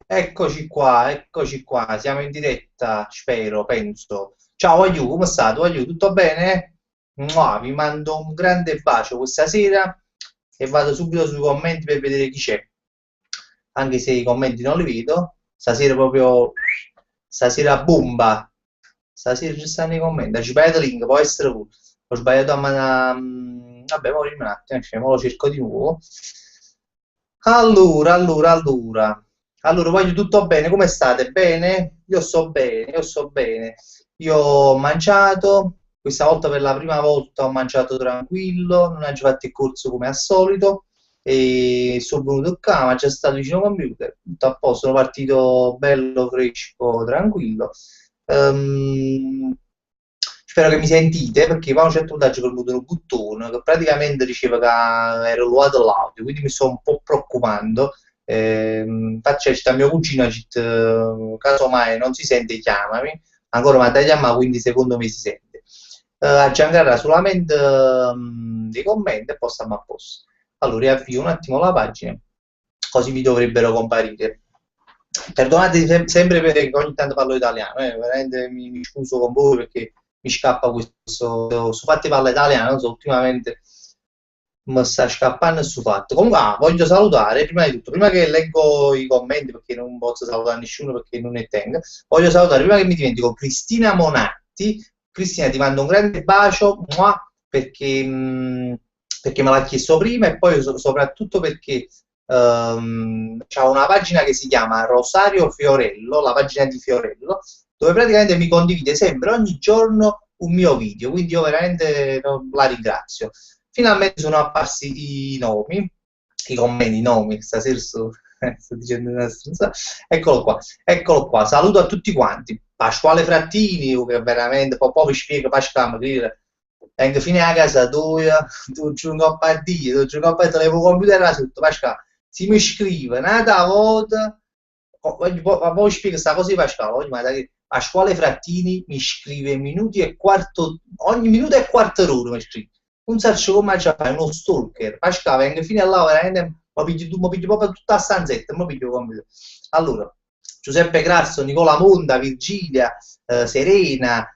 Eccoci qua, siamo in diretta, spero, penso. Ciao Aiu, come state? Aiu, tutto bene? Mua, vi mando un grande bacio questa sera e vado subito sui commenti per vedere chi c'è. Anche se i commenti non li vedo, stasera proprio, stasera bomba. Stasera ci stanno i commenti, ci sbagliato link, può essere pure. Ho sbagliato a mandare... Vabbè, ora un attimo, mo lo cerco di nuovo. Allora, voglio tutto bene, come state? Bene? Io sto bene, io sto bene. Io ho mangiato, questa volta per la prima volta ho mangiato tranquillo, non ho fatto il corso come al solito e sono venuto qua, ma c'è stato vicino al computer, tutto a posto, sono partito bello, fresco, tranquillo. Ehm, Spero che mi sentite perché poi a un certo punto ho premuto un bottone che praticamente diceva che ero ruotato l'audio, quindi mi sto un po' preoccupando. Infatti c'è mio cugino, casomai non si sente, chiamami. Ancora ma da chiamare, quindi secondo me si sente. A Giancarra solamente dei commenti e poi stiamo a posto. Allora, riavvio un attimo la pagina, così mi dovrebbero comparire. Perdonate sempre perché ogni tanto parlo italiano, veramente mi scuso con voi perché mi scappa questo. Su fatti parla italiano, non so, ultimamente mi sta scappando su fatto. Comunque, voglio salutare prima di tutto, prima che leggo i commenti perché non posso salutare nessuno perché non ne tengo. Voglio salutare prima che mi dimentico Cristina Monatti. Cristina, ti mando un grande bacio perché, perché me l'ha chiesto prima e poi soprattutto perché c'ha una pagina che si chiama Rosario Fiorello, la pagina di Fiorello, dove praticamente mi condivide sempre ogni giorno un mio video, quindi io veramente la ringrazio. Finalmente sono apparsi i nomi, i commenti, i nomi, stasera sto dicendo una stronzata. Eccolo qua, saluto a tutti quanti. Pasquale Frattini, che veramente, poi vi spiego, Pasquale, che vengo fino a casa tua, tu giochi a partire, tu giochi a partire, levo il computer sotto, Pasquale, si mi scrive, nata volta, poi spiego questa cosa di Pasquale, oggi Pasquale Frattini mi scrive minuti e quarto, ogni minuto e quarto d'ora mi scrive un sacco come c'è uno stalker, Pasca, venga fino a là, veramente, mi piglio proprio tutta la stanzetta, mi piglio come... Allora, Giuseppe Grasso, Nicola Monda, Virgilia, Serena,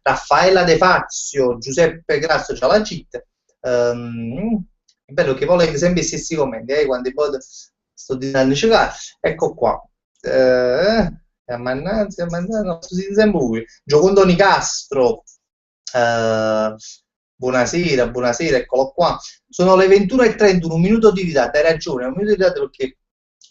Raffaella De Fazio, Giuseppe Grasso, c'ha la cheat. È bello che poi leggo sempre gli stessi commenti, quando poi sto dicendo giocare. Ecco qua. Ammannazza, no, si sempre lui. Giocondo Nicastro, eh, buonasera, eccolo qua. Sono le 21:31, un minuto di ritardo, hai ragione, un minuto di ritardo perché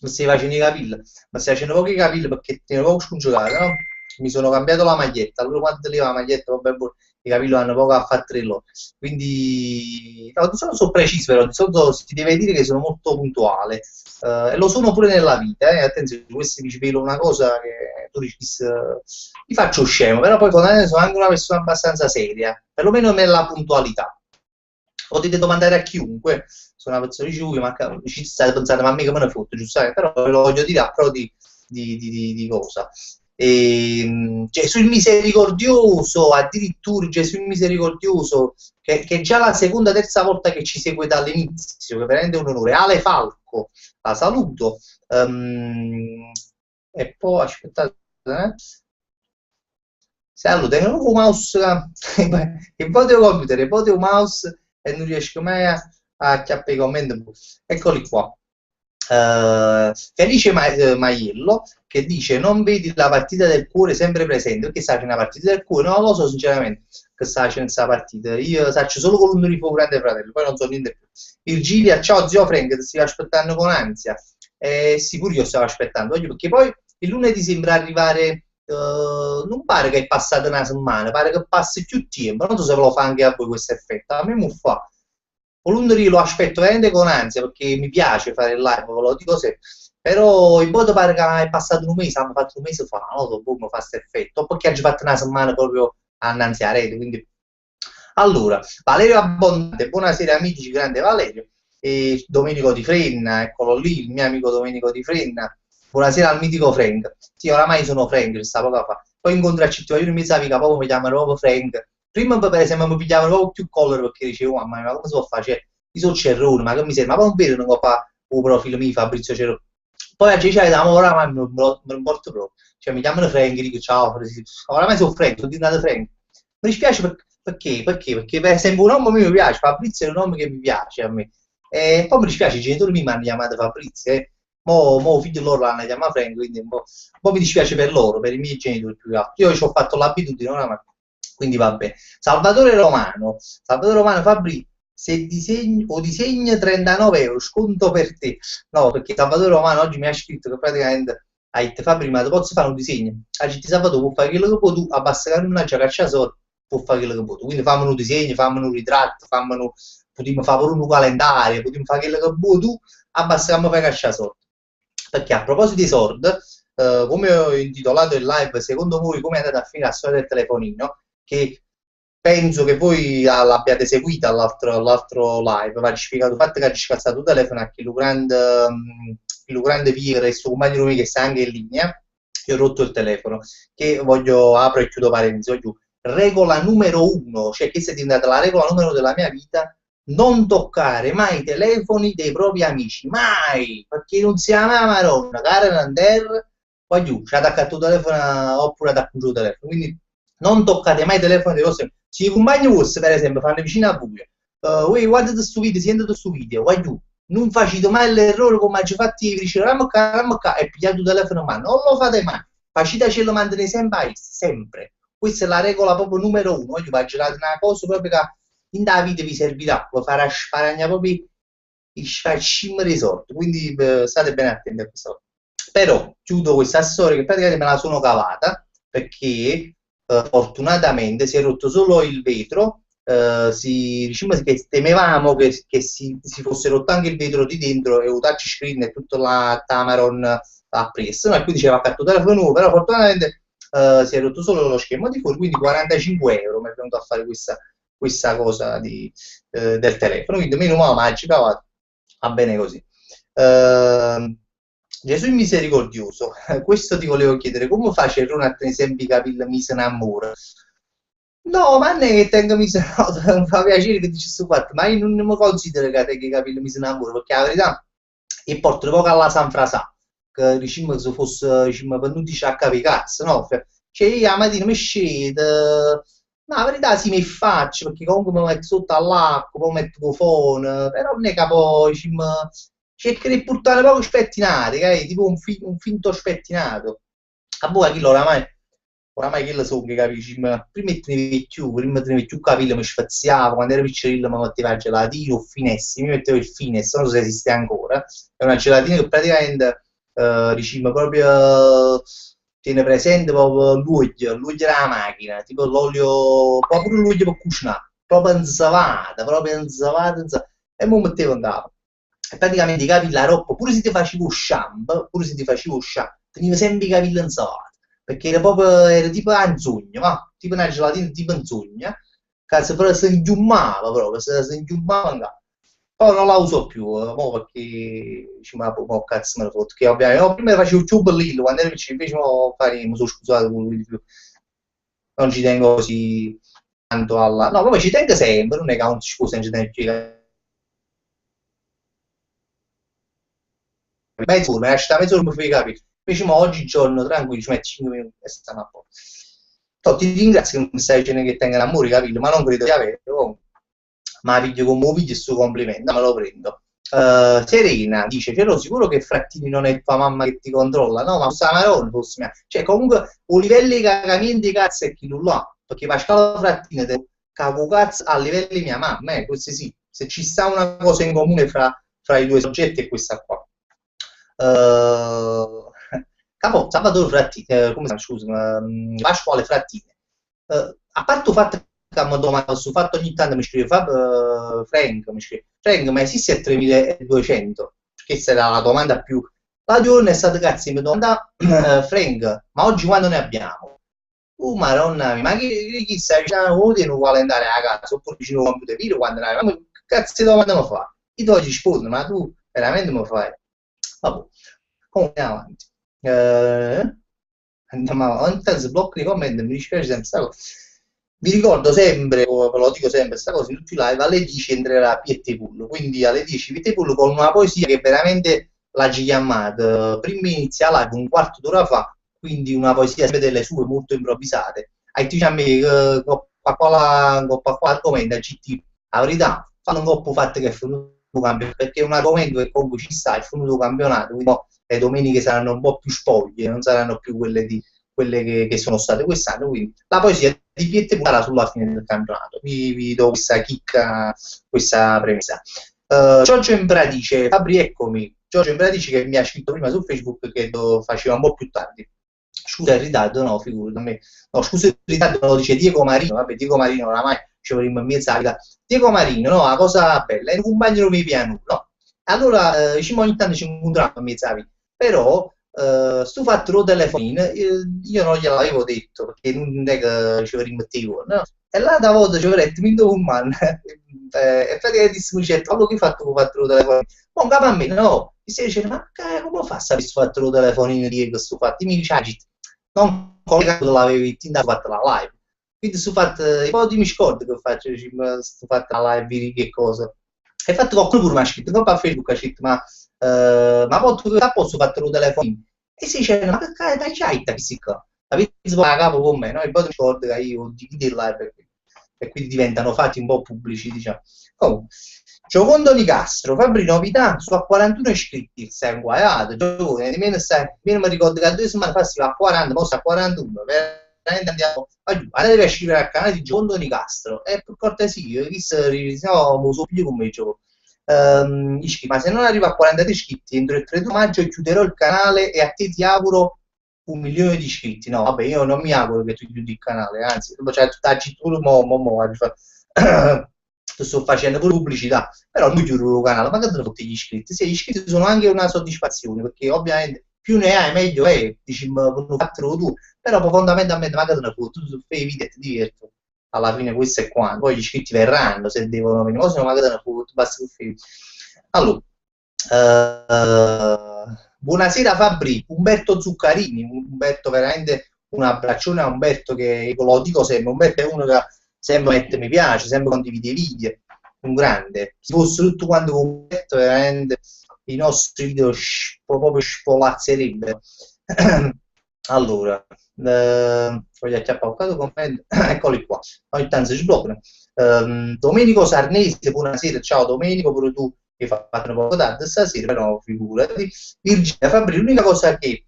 mi stai facendo i capelli, ma stai facendo pochi capelli perché ti poco scongiurare, no? Mi sono cambiato la maglietta, allora quando levo la maglietta, vabbè, i capelli hanno poco a fare 3 loro. Quindi, no, di solito sono preciso, però di solito si deve dire che sono molto puntuale. E lo sono pure nella vita, attenzione, questo mi svelo una cosa che tu dici, mi faccio scemo, però poi sono anche una persona abbastanza seria, perlomeno nella puntualità. Potete domandare a chiunque, sono una persona di giù, ma ci state pensando, ma mica me ne foto, giustamente, però ve lo voglio dire a pro di cosa. Gesù il misericordioso, addirittura Gesù il misericordioso, che è già la seconda, terza volta che ci segue dall'inizio, che veramente è un onore. Ale Falco, la saluto. E poi aspettate, saluto, tengo un mouse, che potete computer, che potete un mouse e non riesco mai a chiappare i commenti. Eccoli qua. Felice Maiello che dice non vedi la partita del cuore sempre presente perché sta facendo una partita del cuore, non lo so sinceramente che sta facendo questa partita, io saccio solo con un rifo grande fratello, poi non so niente più. Virgilia, ciao zio Frank, ti stai aspettando con ansia, sì pure io stavo aspettando oggi perché poi il lunedì sembra arrivare, non pare che è passata una settimana, pare che passi più tempo, non so se ve lo fa anche a voi questo effetto, a me mi fa. Volunderi lo aspetto veramente con ansia perché mi piace fare il live, ve lo dico sempre. Però in modo pare che è passato un mese, hanno fatto un mese fa, no? Dopo mi fa questo effetto. O perché oggi fatto una settimana proprio annanzi a rete, quindi... Allora, Valerio Abbondante, buonasera amici, grande Valerio. E Domenico Di Frenna, eccolo lì, il mio amico Domenico Di Frenna. Buonasera al mitico Frank. Sì, oramai sono Frank, questa poco fa. Poi incontro a Citto, io non mi sapevo che proprio mi chiamano proprio Frank. Prima per esempio mi pigliavano proprio più colore perché dicevo, mamma mia, ma come si può fare? Cioè, io sono Cerrone, ma che mi serve? Ma poi non vedo, non fa un profilo mio, Fabrizio Cero. Poi a Cecilia da oramai me lo importa proprio. Cioè mi chiamano Frank, dico ciao, oramai sono Frank, sono diventato Frank. Mi dispiace perché? Perché per esempio un nome a me mi piace, Fabrizio è un nome che mi piace a me. E poi mi dispiace, i genitori mi hanno chiamato Fabrizio, mo figlio loro l'hanno chiamato Frank, quindi un po' mi dispiace per loro, per i miei genitori più che altro. Io ci ho fatto l'abitudine, oramai. Quindi vabbè. Salvatore Romano Fabri, se disegni o disegna 39 euro, sconto per te. No, perché Salvatore Romano oggi mi ha scritto che praticamente ha detto Fabri, ma tu posso fare un disegno? Ha detto Salvatore, può fare quello che puoi tu, basta che non c'è caccia soldi, può fare quello che puoi tu. Quindi fammi un disegno, fammi un ritratto, potremmo fare pure un calendario, potremmo fare quello che vuoi tu, basta che mi fai caccia soldi. Perché a proposito di soldi, come ho intitolato il live, secondo voi come è andata a finire la storia del telefonino? Che penso che voi l'abbiate seguita all'altro live, ma ci spiegato il fatto che ci scazzato il telefono a chi lo grande via questo compagno mio che sta anche in linea, io ho rotto il telefono, che voglio, apro e chiudo parentesi, voglio, regola numero uno, cioè che è diventata la regola numero uno della mia vita, non toccare mai i telefoni dei propri amici, mai, perché non si ama Maronna, cara Nander, poi giù, ci ha attaccato il telefono oppure attaccato il telefono, quindi non toccate mai i telefoni dei vostri amici. Se i compagni vostri, per esempio, fanno vicino a voi, voi guardate questo video, sentite questo video, vai giù, non facete mai l'errore come ci fatti i dice ramocca e pigliate il telefono in mano, non lo fate mai, facetecelo mantenere sempre a sempre. Questa è la regola proprio numero uno. Oggi vi girare una cosa proprio che in da vita vi servirà, vi farà sparagna proprio i scimmeri risolti. Quindi state bene attenti a questo. Però chiudo questa storia che praticamente me la sono cavata perché fortunatamente si è rotto solo il vetro. Diciamo che temevamo che si fosse rotto anche il vetro di dentro e un touchscreen e tutta la Tamaron ha preso, no? E quindi c'era fatto telefono nuovo, però fortunatamente si è rotto solo lo schermo di fuori, quindi 45 euro mi è venuto a fare questa cosa del telefono, quindi meno male magica, va bene così. Gesù misericordioso, questo ti volevo chiedere, come fai a cercare a tenere sempre i capelli mi se innamora? No, ma non è che tengo mi se no, mi fa piacere che dici questo fatto, ma io non mi considero che tengo i capelli mi se innamora, perché la verità è porto poco alla San Frasà, che diciamo se fosse diciamo, per non dire a capi cazzo, no? Cioè io la mattina mi scedo, ma la verità sì mi faccio, perché comunque mi metto sotto all'acqua, poi metto il phone, però non è che poi diciamo, cerco di portare poco spettinati, tipo un finto spettinato. A voi chi oramai che lo so che capisci, ma prima tenevi più capelli, mi sfaziavo, quando ero piccolino mi metteva il gelatino, o finessi, mi mettevo il fines, non so se esiste ancora, è una gelatina che praticamente diciamo proprio tiene presente proprio l'olio della macchina, tipo l'olio, proprio l'olio per cucinare, proprio insalata, e mi mettevo in capo. E praticamente i capelli la roba, pure se ti facevo shampoo, tenevo sempre i capelli insalati perché era tipo anzugno, ma tipo una gelatina tipo anzugna, che si ingiummava proprio, si ingiummava in capo. Poi non la uso più, mo perché ci ma mo cazzo me ne foto, che ovviamente no, prima facevo più bellino, quando ero piccino invece mo fare, mi sono scusato con lui di più, non ci tengo così tanto alla... No, poi ci tengo sempre, non è che non ci scusa, non ci tengo più, mezz'ora, me la sta mezz'ora mi fai capire. Invece mo oggi giorno tranquillo, ci metti 5 minuti e stanno a posto. Ti ringrazio che mi stai dicendo che tengo l'amore, capito? Ma non credo di averlo. Ma piglio come un figlio sto complimento, me lo prendo. Serena dice: C'ero sicuro che Frattini non è tua mamma che ti controlla, no? Ma Samarone fosse mia. Cioè, comunque, un livello di cagamenti cazzo è chi non lo ha. Perché Pasquale Frattini te cago cazzo a livello di mia mamma, questo sì. Se ci sta una cosa in comune fra i due soggetti è questa qua. Capo, Salvatore Frattini, come si chiama, scusa, Pasquale Frattini. A parte il fatto che mi domanda su fatto ogni tanto mi scrive Frank, Frank, ma esiste il 3200? Questa era la domanda più... La giorno è stata cazzo, mi domanda Frank, ma oggi quando ne abbiamo? Maronna mia, ma chi stai dicendo? Vuoi dire un calendario a casa oppure vicino al computer video quando ne abbiamo? Che cazzo di domanda mi fa? Io ti oggi rispondo, ma tu veramente mi fai? Vabbè, comunque andiamo avanti. Andiamo avanti, anzi, blocco i commenti, mi dispiace sempre sta cosa. mi ricordo sempre, ve lo dico sempre, questa cosa in tutti i live, alle 10 entrerà Piettipool, quindi alle 10 Piettipool con una poesia che veramente l'ha chiamata, prima inizia la live un quarto d'ora fa, quindi una poesia sempre delle sue molto improvvisate. E dice a me, con quale argomento, CT, la verità, fanno un po' fatto che è finito il campionato, perché è un argomento che comunque ci sta, è finito il campionato, quindi no, le domeniche saranno un po' più spoglie, non saranno più quelle che sono state quest'anno, quindi la poesia di Piette sarà sulla fine del campionato. Vi do questa chicca, questa premessa. Giorgio Embra dice, Fabri eccomi, Giorgio Embra dice che mi ha scritto prima su Facebook che lo faceva un po' più tardi. Scusa il ritardo, no, figurati, no, scusa il ritardo, lo dice Diego Marino, vabbè, Diego Marino oramai ci vorremmo in mezza vita. Diego Marino, no, la cosa bella, è un compagno non mi piace, no. Allora, diciamo ogni tanto ci incontriamo in mezza vita, però sto fatto lo telefonino, io non gliel'avevo detto perché non è che ci rimettevo, no? E là da volta ci avrei detto, mi do un man, e praticamente mi dice, allora che hai fatto con fatto lo telefonino? Non capo a me, no, mi stai dicendo, ma come fa a sapere se fatto lo telefonino di che sto fatto? Mi dice, non collegato l'avevi tinta fatto la live, quindi sto fatto, un po' di mi scordo che faccio, sto fatto la live di che cosa. E fatto qualcuno pure mi ha scritto, dopo a Facebook ha scritto, ma poi tu da posso fare il telefonino? E si dice, ma che cazzo c'hai questi qua? Avete a capo con me, no? E poi mi ricordo che io divido il live e quindi diventano fatti un po' pubblici, diciamo. Comunque, Giocondo Nicastro, Fabri novità, sto a 41 iscritti, stai inguaiato, nemmeno mi ricordo che a 2 settimane fa si va a 40, ora sta a 41, veramente andiamo giù, andate a iscrivere al canale di Giocondo Nicastro, e per cortesia, visto, no, mi so più come gioco. Ma se non arrivo a 40 iscritti entro il 31 maggio chiuderò il canale e a te ti auguro 1 milione di iscritti. No, vabbè, io non mi auguro che tu chiudi il canale, anzi, cioè, tu sto facendo pure pubblicità, però non chiudo il canale, ma che te ne fotti gli iscritti? Sì, gli iscritti sono anche una soddisfazione, perché ovviamente più ne hai meglio è, dici, ma non fatelo tu, però poi fondamentalmente ma che te ne fotti, tu fai video e ti diverti. Alla fine questo è quanto, poi gli iscritti verranno se devono venire, se no ma che te ne fotti, basta che fai. Allora, buonasera Fabri, Umberto Zuccarini, Umberto veramente un abbraccione a Umberto che lo dico sempre, Umberto è uno che sempre mette mi piace, sempre condivide i video, un grande. Se fosse tutto quanto con Umberto, veramente i nostri video proprio spolazzerebbero. Allora, voglio acchiappare un commento, eccoli qua, ogni tanto si bloccano. Domenico Sarnese, buonasera, ciao Domenico, pure tu che hai fatto un po' tardi stasera, però figurati. Virginia Fabri, l'unica cosa che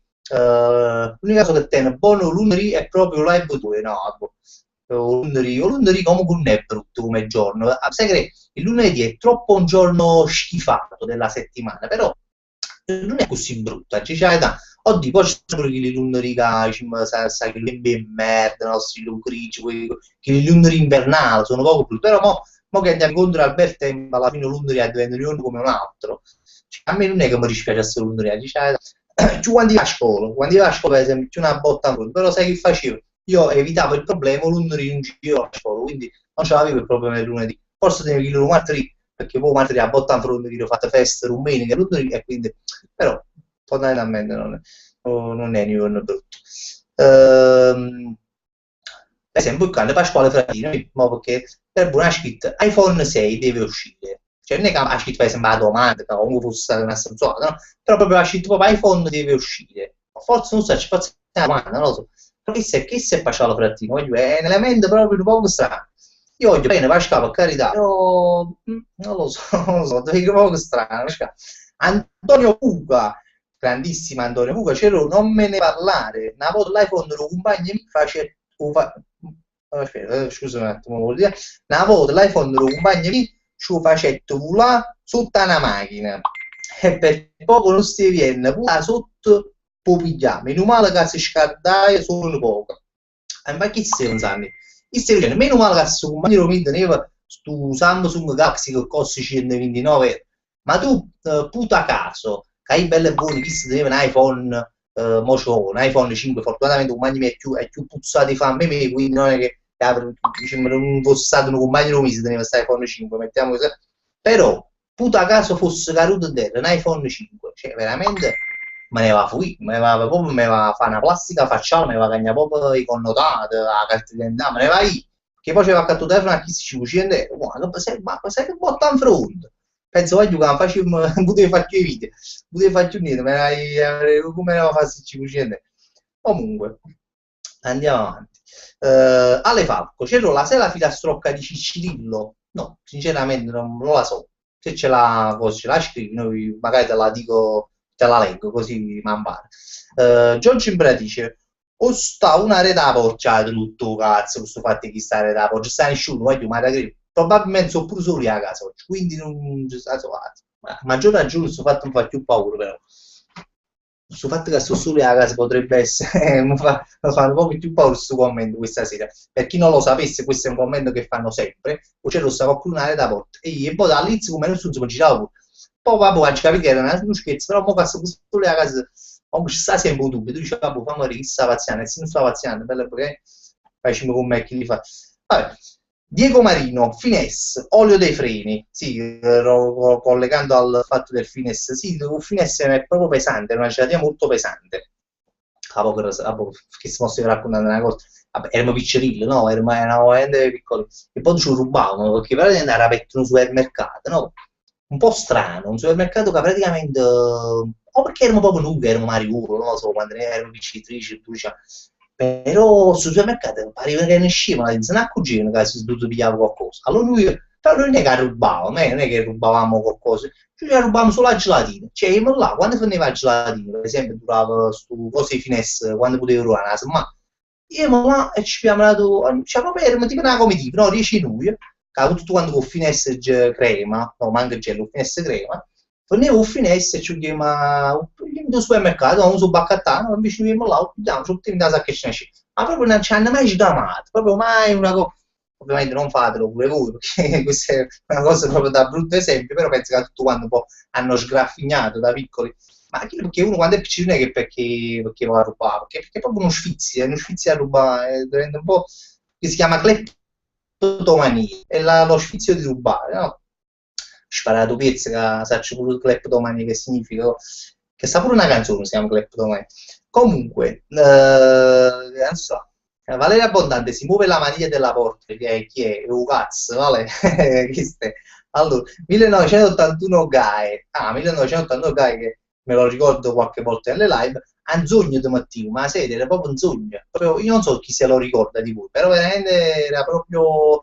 tiene buono lunedì è proprio live 2, no, lunedì comunque non è brutto come giorno, sai che il lunedì è troppo un giorno schifato della settimana, però non è così brutta, oddio, poi ci sono quelli lunedì sai che le merda, no, stile grigi, che i lunedì invernali sono poco brutti, però mo che andiamo incontro al bel tempo, alla fine lunedì diventa un come un altro, cioè, a me non è che mi dispiace essere lunedì, tu quando vai a scuola per esempio c'è una botta, però sai che facevo? Io evitavo il problema lunedì in giro a scuola, quindi non ce l'avevo il problema del lunedì, forse devo dire il martedì, perché poi martedì a botta in fronte che ho fatto festa domenica lunedì e quindi però fondamentalmente non è un giorno brutto. Per esempio il cane Pasquale Fratini, perché per buona scritta iPhone 6 deve uscire, cioè non è che ha scritto per esempio la domanda che comunque fosse stata una stronzata, no? Però proprio ha scritto proprio iPhone deve uscire, forse non so, ci faccio una domanda, non lo so, però che se Pasquale Fratini, è un elemento proprio un po' strano. Io voglio bene Pasquale, per carità, però non lo so, non lo so, è un po' strano. Antonio Puga, grandissimo Antonio Puga, c'ero non me ne parlare, una volta l'iPhone lo compagno mi face scusa un attimo, vuol dire una volta l'iPhone lo compagno mi ci facetto volare sotto una macchina e per poco non si viene volare sotto può pigliare, meno male che si scaldai solo poco. Ma chi stai pensando? Chi stai dicendo? Meno male che questo compagno mi teneva su Samsung Galaxy che costa 129 €, ma tu puta caso che hai belle buone chi si teneva un iPhone un iPhone 5 fortunatamente un compagno è più puzzato di fame me, quindi non è che diciamo, non fosse stato un compagno mi si teneva questo iPhone 5, mettiamo così. Però puta caso fosse caduto dentro un iPhone 5, cioè veramente me ne va fuori, me va a fare una plastica facciale, me ne va a cagnare proprio i connotati, la carta d'identità, me ne va io. che poi c'era accanto telefono a chi si cucina, ma sai che botta in fronte? Penso voglio che facciamo, non potevo farci i video, non potevo farci niente, come ne fa se ci cucina? Comunque, andiamo avanti. Ale Falco, c'era la sei la filastrocca di Ciccirillo? No, sinceramente non la so. Se ce la, così, ce la scrivi, noi magari te la dico, te la leggo così man pare. Giorgio Imbra dice: o sta una rete porcia tutto cazzo, questo fatto che sta rete porcia, sta nessuno, voglio mai da credere. Probabilmente sono pure soli a casa oggi, quindi non ci sta a maggior ragione questo fatto mi fa più paura però. Questo fatto che sto solo a casa potrebbe essere, mi fa un po' più paura questo commento questa sera. Per chi non lo sapesse, questo è un commento che fanno sempre, o c'è lo sta qualcuno da porta. E poi all'inizio come non mi giravo, poi vabbè, ci capito che era uno scherzo, però mo sto solo a casa, comunque ci sta sempre un dubbio, tu dici, vabbè, fammi vedere chi sta pazziando, e se non sta pazziando, bello perché facciamo con me chi li fa. Vabbè. Diego Marino, Fines, olio dei freni, sì, collegando al fatto del Fines, sì, il Fines è proprio pesante, è una gelatina molto pesante. Che si possa raccontare una cosa, vabbè, erano piccerilli, no? Erano veramente piccoli, e poi ci rubavano, perché praticamente era aperto un supermercato, no? Un po' strano, un supermercato che praticamente, o perché erano proprio nughe, erano Mariuro, non lo so, quando erano vincitrici, però sul supermercato pareva che ne uscivano, non se ne accorgevano che si dovuto pigliare qualcosa. Allora lui, però noi non è che rubavamo, non è che rubavamo qualcosa, ci rubavamo solo la gelatina. Cioè, io là, quando finiva la gelatina, per esempio, durava stu cose di finestre, quando potevo rubare, ma io là e ci abbiamo dato, cioè proprio era tipo una comitiva, no? 10 noi, che tutto quando con finestre crema, no, manca gelo, finestre crema, venivo a finestre e ci chiama in supermercato, non so baccattano, invece di là, andiamo, ci mettiamo in casa che ce ne c'è. Ma proprio non ci hanno mai sdamato, proprio mai una cosa. Ovviamente non fatelo pure voi, perché questa è una cosa proprio da brutto esempio, però penso che tutto quanto un po' hanno sgraffignato da piccoli. Ma anche perché uno quando è piccino non è che perché va a rubare, perché è proprio uno sfizio a rubare, diventa un po' che si chiama kleptomania, è lo sfizio di rubare, no? Sparato pezzo che saccio pure kleptomania che significa, che sta pure una canzone si chiama kleptomania. Comunque, non so, Valeria Abbondante si muove la maniglia della porta, che è chi è? Cazzo, vale? Allora, 1981 GAE, 1981 GAE che me lo ricordo qualche volta nelle live, a un sogno di mattino, ma la sede era proprio un sogno, proprio, io non so chi se lo ricorda di voi, però veramente era proprio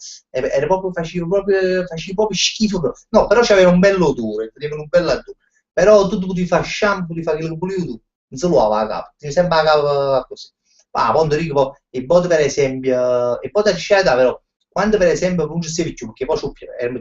facevo proprio schifo, no, però c'aveva un bello odore, teneva un bel odore, però tu potevi fare shampoo, potevi fare quello che volevi tu, non si lavava la capo, ti sembra la capo così. Ah, quando dico, e poi per esempio, e poi da scelta però, quando per esempio non ci sei più, perché poi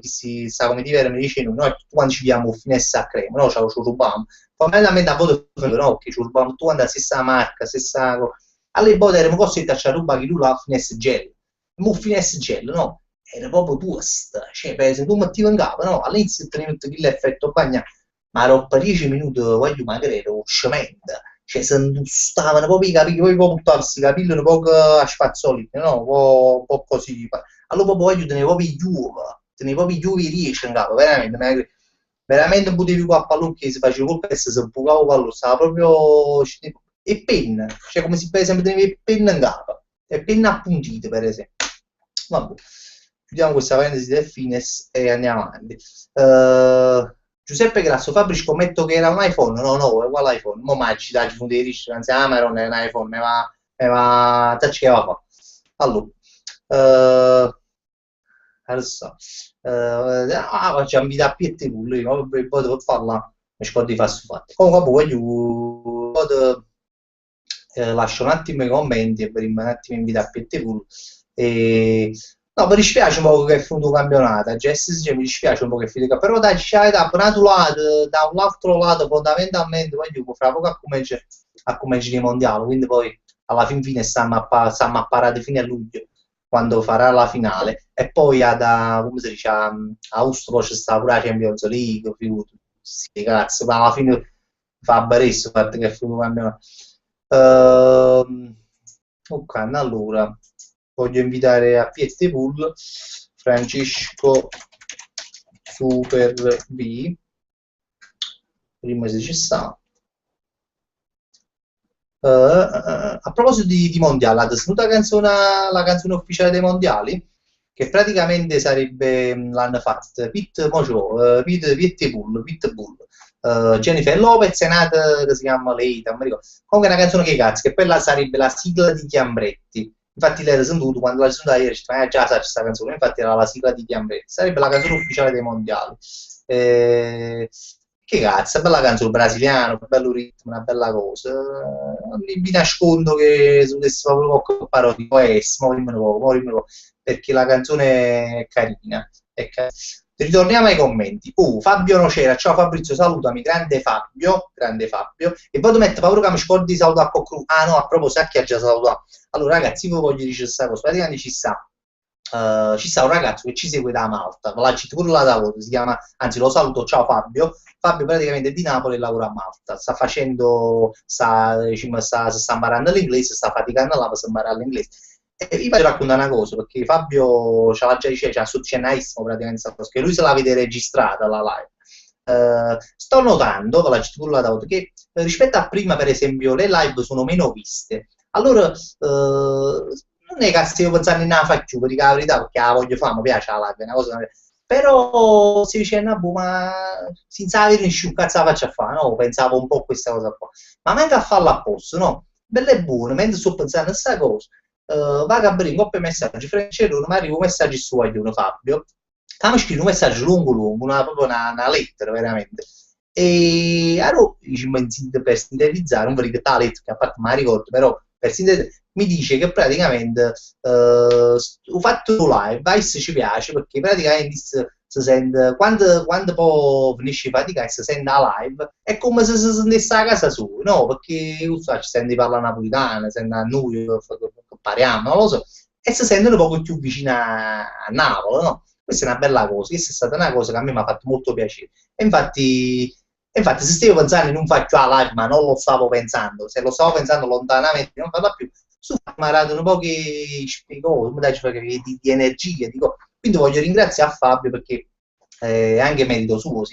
si sta come dire, mi dice noi tutti quando ci vediamo finestra a crema, no, ci rubiamo, fondamentalmente a volte no, che ci rubiamo tutti quanti la stessa marca, stessa cosa, alle volte eravamo costretti a rubare che lui la finestra gel, ma finestra gel, no, era proprio tosta, cioè per esempio tu metti in capo, no, all'inizio tenevi quell'effetto bagna, ma dopo 10 minuti, voglio magari ero scementa, cioè se non stavano proprio i capelli, poi può buttarsi i capelli un po' a spazzolini, no? Un po' così. Allora proprio voglio tenere proprio i uova, tenere proprio gli uova riesce in capo, veramente, veramente non potevi qua a pallone che si faceva colpa e si bucava il pallone, stava proprio e penna, cioè come se per esempio tenevi penna in capo, e penna appuntite per esempio. Vabbè, chiudiamo questa parentesi del Fines e andiamo avanti. Giuseppe Grasso, Fabri scommetto che era un iPhone, no, è uguale iPhone, mo maggi, dai, ci sono dei rischi, anzi, ma non è un iPhone, tacci che va fa. Allora, adesso, facciamo vita a piette pure, poi devo farla, mi scordo di fare su fatti. Comunque, voglio, lascio un attimo i commenti e vediamo un attimo in vita a piette pure. E no, mi dispiace un po' che è finito il campionato, mi dispiace un po' che è finito, però dai, c'è da un lato, da un altro lato fondamentalmente, voglio fra poco a come gira i mondiali, quindi poi alla fine stiamo a parare fino a luglio, quando farà la finale, e poi come si dice, a agosto poi c'è sta pure la Champions League, sì, cazzo, ma alla fine fa barissimo il fatto che è finito il campionato. Ok, allora voglio invitare a Piette Pool Francisco Super B, prima se ci sta. A proposito di mondiale, ha tenuto la canzone ufficiale dei mondiali? che praticamente sarebbe, l'hanno fatta Pit Mojo, Pitbull, Jennifer Lopez e nata che si chiama Leita, non mi ricordo. Comunque è una canzone che cazzo, che quella sarebbe la sigla di Chiambretti. Infatti lei era sentito quando l'ha sentita ieri, già sa questa canzone, infatti era la sigla di Chiambretti, sarebbe la canzone ufficiale dei mondiali. Che cazzo, bella canzone, brasiliano, bello ritmo, una bella cosa. Non vi nascondo che su questo proprio parodi, morimmo poco, perché la canzone è carina. Ritorniamo ai commenti. Fabio Nocera, ciao Fabrizio, salutami, grande Fabio. E poi mettere paura che mi scordi di salutare a Cocru. Ah no, a proposito, chi ha già salutato? Allora ragazzi, io voglio dire questa cosa, praticamente ci sta un ragazzo che ci segue da Malta, l'ha scritto pure là da voi, si chiama, anzi lo saluto, ciao Fabio. Fabio praticamente è di Napoli e lavora a Malta, sta facendo, diciamo, sta imparando l'inglese, sta faticando là per imparare l'inglese. E vi voglio raccontare una cosa, perché Fabio ce l'ha già dice, c'ha succennissimo praticamente, perché lui se la vede registrata la live. Sto notando, ve la cito pure là da voi, che rispetto a prima, per esempio, le live sono meno viste. Allora, non è che stiamo pensando in una faccio, per la verità, perché la voglio fare, mi piace la live, è una cosa, però si dice, no, boh, ma senza avere nessun cazzo la faccio a fare, no? Pensavo un po' a questa cosa qua. Ma manca a farla apposta, no? Bella e buona, mentre sto pensando a questa cosa, vado a aprire un po' i messaggi, francese, mi arriva un messaggio su Aglione Fabio, che mi scrive un messaggio lungo, proprio una lettera, veramente. E allora, per sintetizzare, non vedo la lettera, che a parte me la ricordo, però per sintetizzare, mi dice che praticamente ho fatto live, Vice ci piace perché praticamente si sente, quando poi finisce di faticare si sente a live, è come se si sentisse a casa sua, no? Perché so, ci senti parlare napoletano, sente a noi, che parliamo, non lo so, e si sentono un po' più vicina a Napoli, no? Questa è una bella cosa, questa è stata una cosa che a me mi ha fatto molto piacere. E infatti, se stavo pensando non faccio la live, ma non lo stavo pensando, se lo stavo pensando lontanamente, non farla più, su mi ha dato un po' che spiego, di energia, dico. Quindi voglio ringraziare Fabio perché anche merito suo,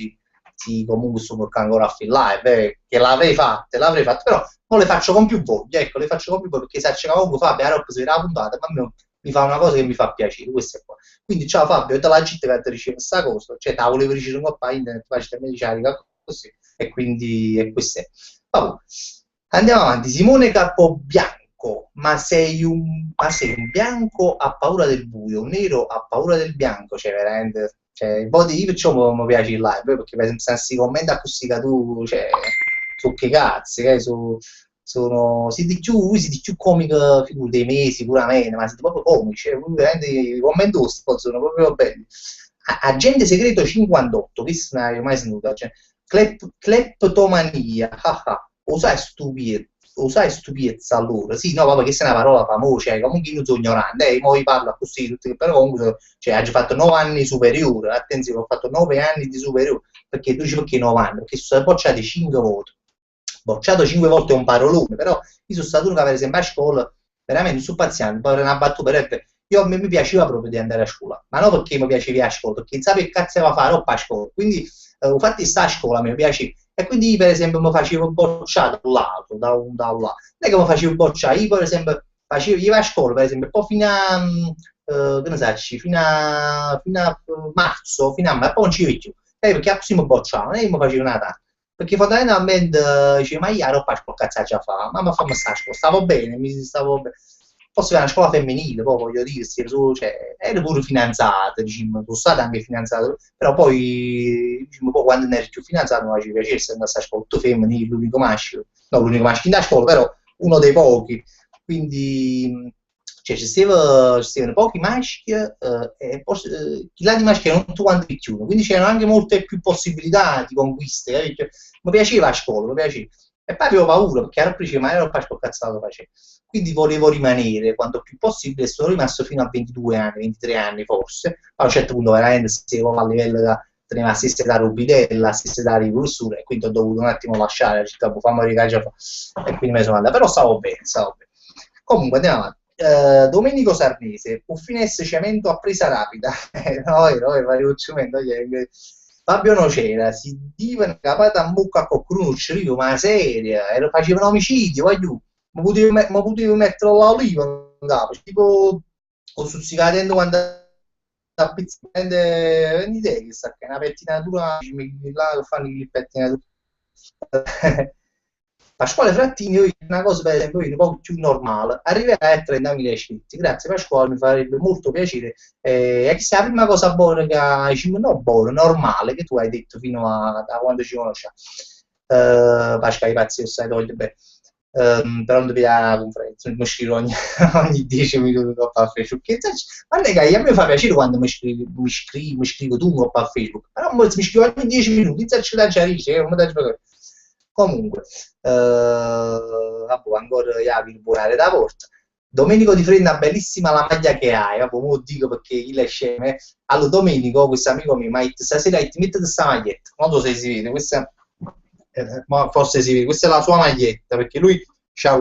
comunque sto portando ancora a film live, che l'avrei fatte, però non le faccio con più voglia, ecco, le faccio con più voglia perché se comunque Fabio la roba si vede la puntata, ma a me mi fa una cosa che mi fa piacere, questo è qua. Quindi ciao Fabio, io te la gente che ti riceve questa cosa, cioè te la volevo ricevere un po' a internet, faccio me diciamo così, e quindi è questo. Vabbè. Andiamo avanti, Simone Capobianco, ma sei un bianco a paura del buio, un nero a paura del bianco, cioè veramente, cioè, io perciò mi piace il live, perché per esempio se si commenta così che tu, cioè, su che cazzo, siete più comico dei me sicuramente, ma siete proprio comici, veramente i commenti sono proprio belli. Agente segreto 58, questo non avevo mai sentito, cioè, Cleptomania, usai stupidezza allora, sì, no, vabbè, questa è una parola famosa, cioè, comunque io sono ignorante, mo vi parlo così, però comunque, cioè, ho fatto 9 anni superiore, attenzione, ho fatto 9 anni di superiore, perché tu dici perché 9 anni? Perché sono stati bocciati 5 volte, bocciato 5 volte è un parolone, però io sono stato uno che per esempio a scuola, veramente, su paziente, poi una battuta, per io mi piaceva proprio di andare a scuola, ma non perché mi piaceva a scuola, perché non sapevo che cazzo va a fare a scuola, quindi infatti sta a scuola mi piace e quindi per esempio mi facevo bocciare da un lato, da un lato, non è che mi facevo bocciare, io per esempio io a scuola per esempio poi fino a che ne sai, fino a marzo, fino a marzo, poi non ci vedo più, perché così mi bocciavano e io mi facevo una tata perché fondamentalmente dicevo ma io ero qua che cazzo a fare, ma fammi stare a scuola, stavo bene, stavo bene. Posso fare una scuola femminile, poi voglio dire, cioè, ero pure fidanzata, diciamo, sono stata anche fidanzata, però poi, diciamo, poi quando eri più fidanzato mi faceva piacere se andassi a scuola tutto femminile, l'unico maschio, no, l'unico maschio da scuola, però uno dei pochi, quindi cioè, ci stavano pochi maschi e poi, chi là di maschi erano tutti quanti picchioni, quindi c'erano anche molte più possibilità di conquiste, cioè, mi piaceva a scuola, mi piaceva. E poi avevo paura perché ero prima, ma ero qua cazzato facevo. Quindi volevo rimanere quanto più possibile, sono rimasto fino a 22 anni, 23 anni forse, a un certo punto veramente stavo a livello da tenere assiste da Rubidella, assiste da rivoluzione, e quindi ho dovuto un attimo lasciare la città, fammi ricaricare, e quindi me ne sono andato, però stavo bene, stavo bene. Comunque andiamo avanti. Domenico Sarnese, Uffinesse Cemento a presa rapida. Fabio Nocera, si divano capata a bocca a qualcuno ucciso, ma seria, facevano omicidio, voglio, ma potevo mettere l'oliva, tipo, ho stuzzicato quando la pizza, prende un'idea che sta che è una pettinatura, là fanno i pettinatura. Pasquale Frattini, io una cosa per esempio un po' più normale, arriverà a 30.000 iscritti. Grazie Pasquale, mi farebbe molto piacere. È che sia la prima cosa buona che hai, no, buona, normale che tu hai detto fino a quando ci conosciamo. Pasquale, pazzi, io sai, togliere bene. Però non devi la conferenza, mi scrivo ogni 10 minuti a Facebook. Ma che a me fa piacere quando mi scrivo tu a Facebook, però mi scrivo ogni 10 minuti, non ci da chiarisce, come da giocare. Comunque, vabbè, ancora Iavi buonare da porta. Domenico Di Frenna, bellissima la maglia che hai, vabbè, mo dico perché il è sceme. Allora, Domenico, questo amico mio, ma stasera ti mette questa maglietta, non so se si vede, questa, ma forse si vede, questa è la sua maglietta, perché lui c'ha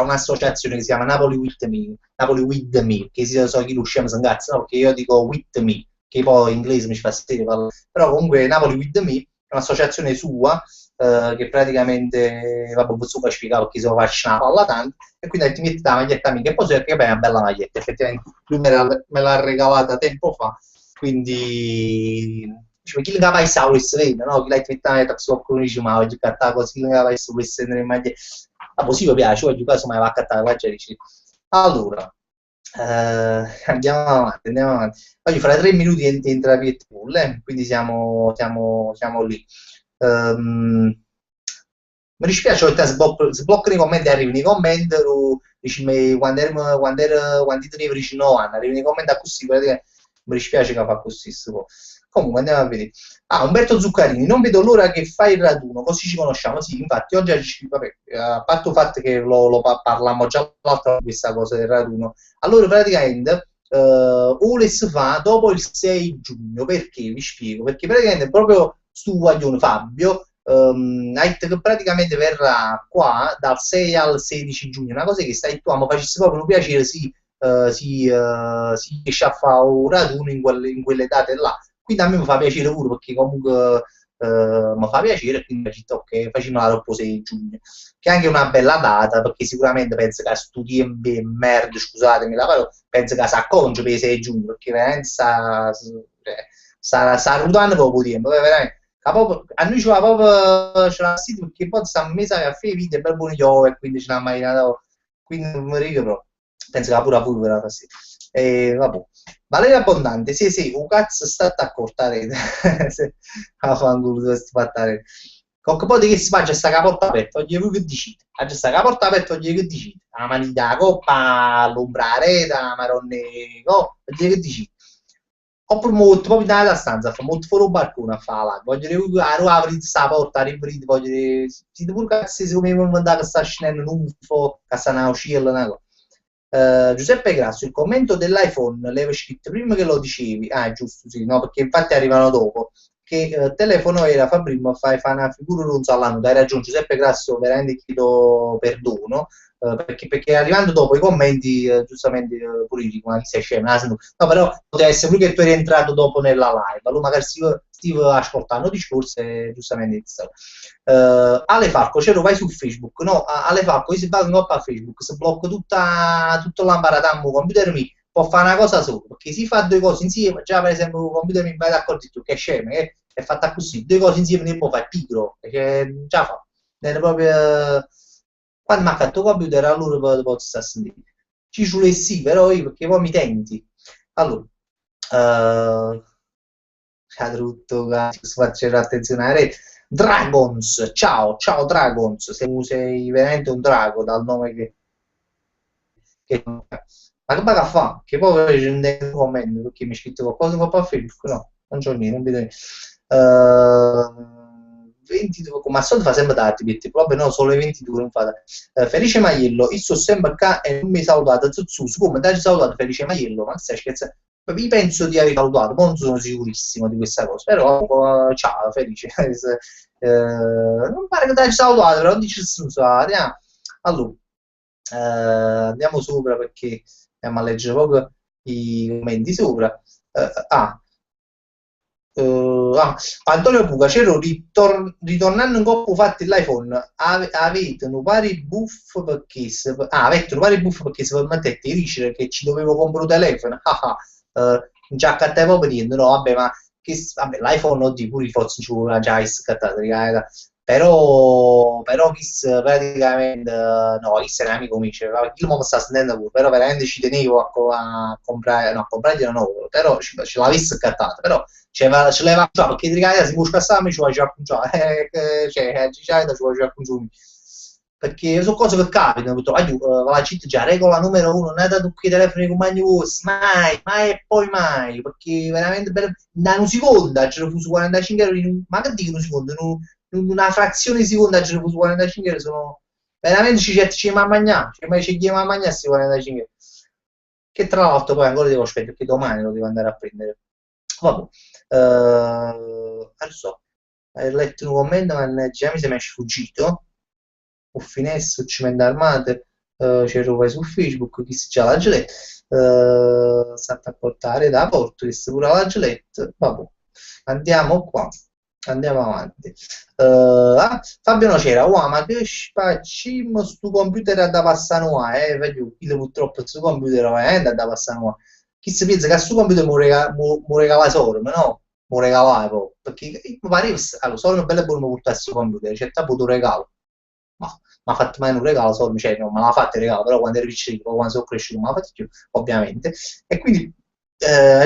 un'associazione che si chiama Napoli With Me, Napoli With Me, che si so chi lo scemo si incazza, no? Perché io dico With Me, che poi in inglese mi fa stare, però comunque Napoli With Me è un'associazione sua che praticamente, vabbè, non so spiegare perché se lo faccio una palla tanto, e quindi ti metti la maglietta mia, che poi che è una bella maglietta, effettivamente lui me l'ha regalata tempo fa, quindi cioè, chi la vai a vede, no? Chi l'hai twittato da qualcuno dice ma oggi cattare così, chi la vai a vedere in maglietta, ah, così mi piace, oggi qua insomma va a cattare la dici. Allora, andiamo avanti. Oggi fra 3 minuti entra Pitbull, quindi siamo lì. Mi dispiace che sbloccano i commenti e arrivano i commenti, dici, quando ti dici no, Anna, arrivano i commenti a così, mi dispiace che fa così. Comunque andiamo a vedere. Ah, Umberto Zuccarini, non vedo l'ora che fai il raduno, così ci conosciamo. Sì, infatti oggi vabbè, a parte il fatto che lo parlammo già l'altra volta questa cosa del raduno, allora praticamente Oles fa dopo il 6 giugno, perché vi spiego, perché praticamente proprio stu guaglione Fabio ha detto che praticamente verrà qua dal 6 al 16 giugno, una cosa che stai tu, ma facesse proprio un piacere, si riesce a fare un raduno in quelle date là. Quindi a me mi fa piacere pure perché comunque mi fa piacere, quindi ho detto ok, facciamo la dopo 6 giugno, che è anche una bella data perché sicuramente penso che studi merda, scusatemi la parola, penso che si acconge per il 6 giugno perché veramente sta rotando poco tempo, veramente. A noi ci va proprio ce l'ha sito perché poi sta messa a fare i video per buoni e quindi ce l'ha mai dato, quindi non mi ricordo, penso che pure a voi verrà fastidio. E vabbè. Valeria Abbondante, sì, sì, un cazzo sta a cortare a fanculo dove sta fattare. Qualche po' di che si faccia sta caporta aperta, oggi voi che decide? Oggi sta caporta aperta, oggi che decide? La maniglia, la coppa, l'ombra, la rete, la marronne, oggi che decide? Oppure molto, proprio nella stanza, fa molto fuori il balcone a fare la voglio dire, apri questa porta, riprende, voglio dire, si pure cazzo, come mi mandare che sta scendendo un UFO, che sta una uscilla, una cosa. Giuseppe Grasso, il commento dell'iPhone l'aveva scritto prima che lo dicevi, ah è giusto, sì, no, perché infatti arrivano dopo, che telefono era fa prima, fa una figura non so all'anno, hai ragione Giuseppe Grasso, veramente chiedo perdono, perché arrivando dopo i commenti, giustamente pure io dico, ma chi sei scemo, no, però poteva essere pure che tu eri entrato dopo nella live, allora magari Steve ascoltando il discorso e giustamente iniziato. Ale Falco, cioè lo vai su Facebook, no? Ale Falco, io si va a Facebook, si blocca tutto l'ambaratammo computer mi può fare una cosa sola, perché si fa due cose insieme, già per esempio il computer mi vai d'accordo tu che è scemo, è fatta così, due cose insieme non può fare pigro, perché già fa, è proprio quando mi ha fatto il computer allora posso stare a sentire. Ci sulle sì, però io perché poi mi tenti. Allora, tutto, faccio attenzione alla rete. Dragons, ciao Dragons, sei veramente un drago dal nome ma che va a fare? Che poi c'è un commento perché mi ha scritto qualcosa a Facebook, no, non c'ho niente, non vedo niente. 22, come al solito fa sempre tardi, perché proprio no, solo le 22 non fate. Felice Maiello, io sto sempre qua e non mi salutato, Zuzzu, come dai salutato Felice Maiello, ma stai scherzando? Io penso di aver salutato, ma non sono sicurissimo di questa cosa, però ciao, felice. Non pare che dai salutato, però non dici salutare. Allora, andiamo sopra perché andiamo a leggere proprio i commenti sopra. Ah, Antonio Puga, c'ero ritornando in coppa fatti l'iPhone, avete un pari buff avete un pari buff perché se permettete di dicere che ci dovevo comprare un telefono, non ci accattavo proprio niente, no, vabbè, ma vabbè, l'iPhone oggi pure forse ci vuole già scattato, però praticamente, no, chi era un amico mio, diceva, io mi sta sentendo pure, però veramente ci tenevo a comprare, no, a comprare no, però ce l'avessi scattata, però ce l'aveva già, perché di casa si può scassare, ci vuole già già, cioè, ci vuole già perché sono cose che capitano, purtroppo, la città già, regola numero uno, non è da toccare i telefoni con mani vostri, mai, mai e poi mai, perché veramente da un secondo ce ne fu su 45 euro, ma che dico un secondo, in una frazione di secondo ce ne fu su 45 euro, sono veramente ci ma mangiare, ci chiama a mangiare questi 45 euro, che tra l'altro poi ancora devo aspettare, perché domani lo devo andare a prendere. Vabbè, non so, hai letto un commento, ma già mi è sfuggito, o finesso, cimento armate, c'è roba su Facebook, chi si già la geletta, state a portare da porto, che pure la geletta, vabbè, andiamo qua, andiamo avanti. Fabio no c'era, wow, ma che spaccimo sto computer da passare vedo, io purtroppo sto computer è da passare chi si pensa che a suo computer mi regala solo, ma no, mi regalava, perché mi pare, allora, sono belle buone mi portare questo computer, c'è tanto regalo, ma mi ha fatto mai un regalo, solo, cioè, non me l'ha fatto il regalo, però quando ero piccolo, quando sono cresciuto, me l'ha fatto più, ovviamente, e quindi,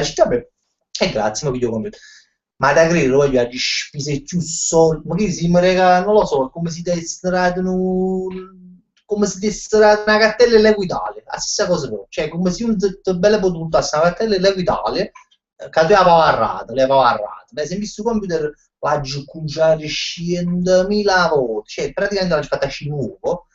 città, e grazie, mi computer. Ma da credere, voglio dire, spese più soldi, ma che si mi regala, non lo so, è come se come se dessero una cartella equitale, la stessa cosa però, cioè come se un belle potuto passare una cartella equitale, che tu le pavarrate, per esempio questo computer l'ha giucciato 100.000 volte, cioè praticamente l'ha fatto nuovo,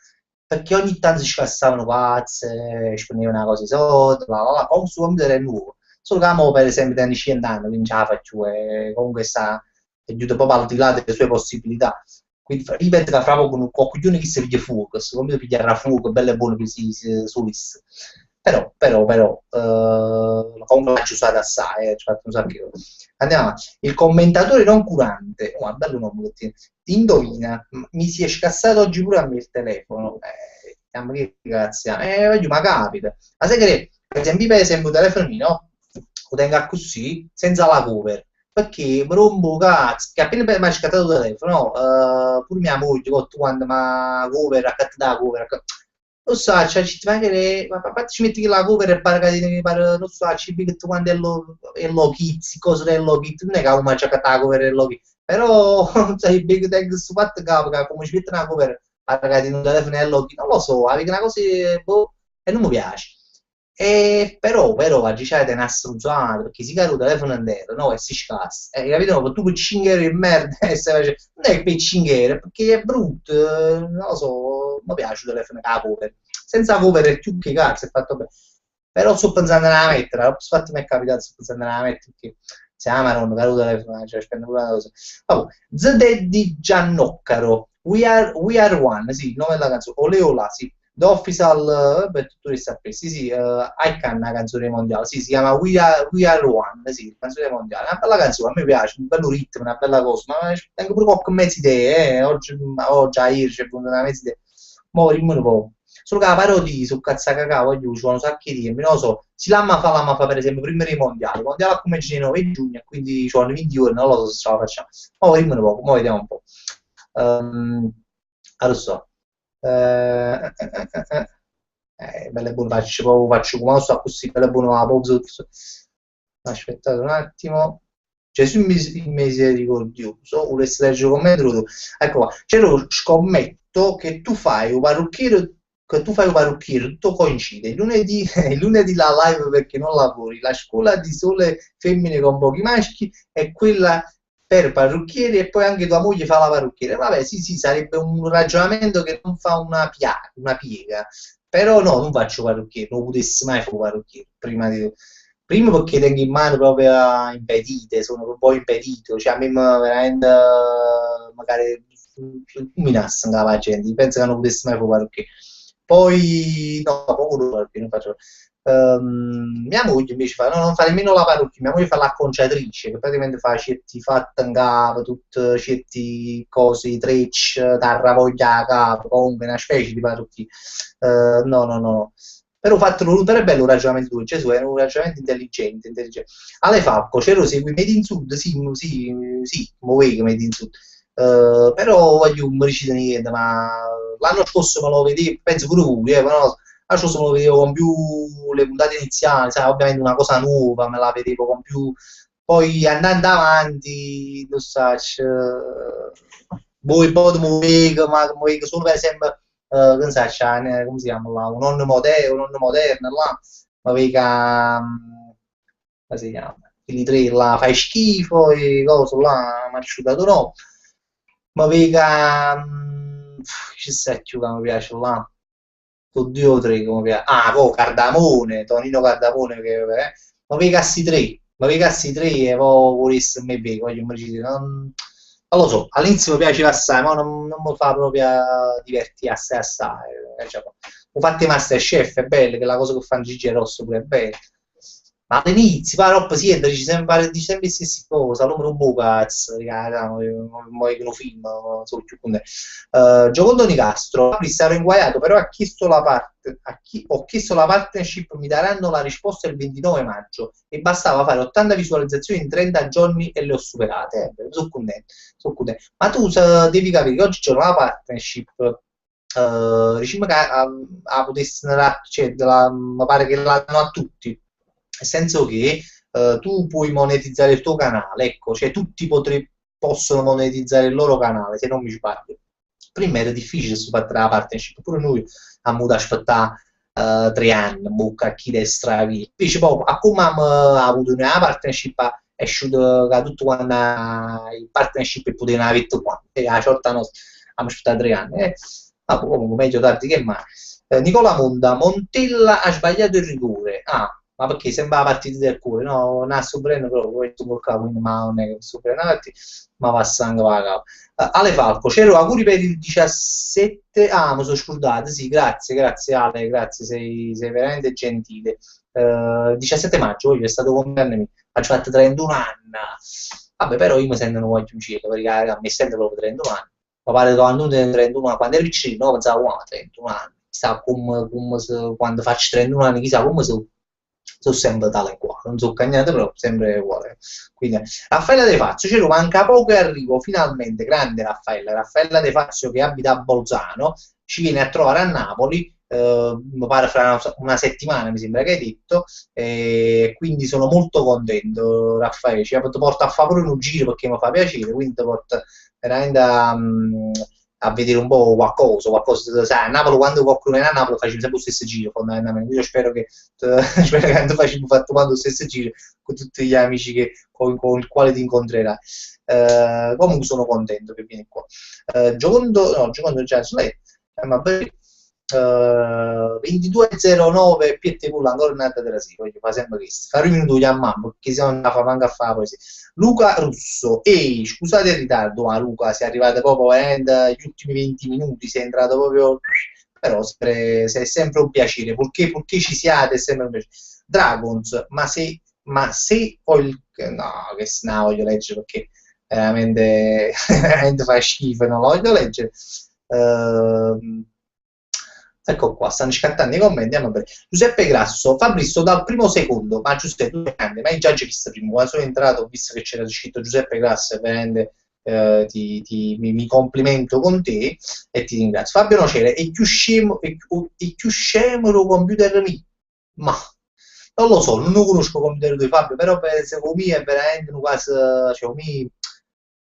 perché ogni tanto ci passavano pazze, ci prendevano una cosa sotto, come questo computer è nuovo, solo che mo per esempio da 100 anni, quindi ce la faccio, e comunque sta, aiuta proprio al di là delle sue possibilità. Quindi ripeto che fra poco un coglione che si piglia fuoco, secondo me pigliare fuoco, bello e buono che si solisse. Comunque l'ha usata assai, ci ha fatto un sacco di cose. Andiamo avanti. Il commentatore non curante, oh, bello nome, indovina, mi si è scassato oggi pure a me il telefono. Che cazzo, ma capita. Ma sai che, per esempio, un telefonino, lo tengo così, senza la cover perché mi rompo cazzo, che appena mi ha scattato il telefono, no, pure mia moglie, quando mi ha cover, a cattare la cover, lo so, cioè, ci magari, ma a parte ci metti la cover e pare che non so, ci metti quando è lo kids, cose dello kit, non è che uno ci accatta la cover e lo kit, però, sai, big tag su fatto che come ci metti una cover, pare che in un telefono è lo kit, non lo so, avete una cosa, boh, e non mi piace. Però oggi c'è una struzzata perché si carica il telefono intero, no? E si scassa. Capito? No? Tu per 5 euro in merda non è che per 5 euro, perché è brutto, non lo so, mi piace il telefono con la cover. Senza cover è più che cazzo, è fatto bene. Però sto pensando a mettere, ho fatto mi è capitato, sto pensando a mettere perché se Amaron, caro telefono, cioè spendo pure una cosa. Vabbè, The Daddy Giannoccaro, We Are One, sì, il nome della canzone, Ole Ola, sì. The Official, beh, tutto questo sì, sì, Icon, una canzone mondiale, sì, si chiama We Are One, sì, canzone mondiale, una bella canzone, a me piace, un bello ritmo, una bella cosa, ma tengo pure qualche mezza idea, oggi a ieri c'è venuta una mezza idea, mo rimane un po'. Solo che la parodia su Cazzacacà, voglio, ci sono un sacco di tempi, non lo so, si l'amma fa per esempio prima dei mondiali, mondiale a come 9 giugno, quindi ci sono 20 ore, non lo so se ce la facciamo, mo rimane poco, mo vediamo un po'. Adesso belle buone faccio come sto così belle buone la pausa aspettate un attimo Gesù misericordioso volessi leggere il commento ecco qua c'è lo scommetto che tu fai un parrucchiere tutto coincide il lunedì la live perché non lavori la scuola di sole femmine con pochi maschi e quella per parrucchieri e poi anche tua moglie fa la parrucchiera. Vabbè, sì, sì, sarebbe un ragionamento che non fa una piega, però no, non faccio parrucchiere, non potessi mai fare parrucchiere, prima perché tengo in mano proprio impedite, sono un po' impedito, cioè a me veramente magari mi nascono la gente, penso che non potessi mai fare parrucchiere. Poi, no, poco non faccio. Mia moglie invece fa, no, non fa nemmeno la parrucchiera, mia moglie fa l'acconciatrice, che praticamente fa certi fatti in capo, tutte certi cose, trecce, tarravoglia a capo, comunque una specie di parrucchiera. No, no, no. Però ho fatto però è bello un ragionamento tuo, Gesù, è un ragionamento intelligente, intelligente. Ale Falco, c'ero segui Made in Sud, sì, sì, sì, muovevo Made in Sud. Però voglio un decide niente, ma l'anno scorso me lo vedevo, penso pure voi, però l'anno scorso me lo vedevo con più le puntate iniziali, sai, ovviamente una cosa nuova, me la vedevo con più... Poi andando avanti, lo sai, voi poi muovevo, ma muovevo solo per esempio che ne sai, come si chiama là, un nonno moderno là, ma vega, come si chiama, quelli tre là, fai schifo e cose là, mi ha asciugato no, ma vega, ci sta più che mi piace là, oddio tre che mi piace, ah, poi Cardamone, Tonino Cardamone, che, ma vega sti tre, ma vega sti tre e poi volesse me bene, voglio mi dire, non lo so, all'inizio mi piaceva assai, ma non mi fa proprio divertire assai assai. Cioè, ho fatto i Masterchef, è bello, che la cosa che fanno Gigi e Rosso pure è bella. Ma all'inizio, poi dopo si entra, dice sempre le stesse cose, allora non può cazzo, muoiono che lo film, non so più con te. Giocondo Nicastro, ero inguaiato, però ha chiesto la parte, ho chiesto la partnership, mi daranno la risposta il 29 maggio e bastava fare 80 visualizzazioni in 30 giorni e le ho superate. Sono contento, sono contento. Ma tu devi capire che oggi c'è una partnership, diciamo che potessi, cioè, mi pare che la danno a tutti, nel senso che tu puoi monetizzare il tuo canale, ecco, cioè tutti possono monetizzare il loro canale, se non mi sbaglio. Prima era difficile su fare la partnership, pure noi abbiamo dovuto aspettare 3 anni, bocca chi destra via. Invece poi, a come abbiamo avuto una partnership, è uscito che tutto quando il partnership poteva avere qua, e a certa nostra abbiamo aspettato 3 anni. Ma comunque meglio tardi che mai. Nicola Monda, Montella ha sbagliato il rigore. Ah, ma perché sembra la partita del cuore, no? Non sto prendendo proprio questo col capo, quindi ma non è che sto prendendo avanti, ma va sangue va capo. Ale Falco, c'ero auguri per il 17. Ah, mi sono scordato, sì, grazie, grazie Ale, grazie, sei veramente gentile. 17 maggio, io è stato compleanno, ho fatto 31 anni. Vabbè, però io mi sento un po' più cielo, perché a me sento proprio 31 anni. Ma pare che quando uno tiene 31 anni, quando ero piccino, no, pensavo, wow, 31 anni, chissà quando faccio 31 anni, chissà come sono sempre tale e qua, non so cambiato però sempre uguale. Quindi, Raffaella De Fazio, ce lo manca poco e arrivo, finalmente, grande Raffaella, Raffaella De Fazio che abita a Bolzano, ci viene a trovare a Napoli, mi pare fra una settimana mi sembra che hai detto, e quindi sono molto contento Raffaele, ci porto a fare pure un giro perché mi fa piacere, quindi ti porto veramente a vedere un po' qualcosa, sai, a Napoli quando qualcuno viene a Napoli facciamo sempre lo stesso giro fondamentalmente, io spero che, spero che quando facciamo fatto quando lo stesso giro con tutti gli amici con i quali ti incontrerai. Comunque sono contento che vieni qua. Giocondo già su lei, ma per 22.09 Piette Pulla ancora un'altra della sera, voglio fare sempre questo. Fare un minuto di a mamma, perché se no non la fa manca a fare poi sì. Luca Russo, ehi, scusate il ritardo, ma Luca, sei arrivato proprio veramente agli ultimi 20 minuti, sei entrato proprio, però è sempre un piacere, purché ci siate, è sempre un piacere. Dragons, ma se ho il... No, che no, voglio leggere perché veramente, veramente fa schifo, non lo voglio leggere. Ecco qua, stanno scattando i commenti. Giuseppe Grasso, Fabrizio dal primo secondo, ma Giuseppe, tu grande, ma già visto prima, quando sono entrato ho visto che c'era scritto Giuseppe Grasso e veramente mi complimento con te e ti ringrazio. Fabio Nocere, è più scemo il computer mio? Ma non lo so, non lo conosco il computer di Fabio, però per secondo me è veramente un quasi, cioè,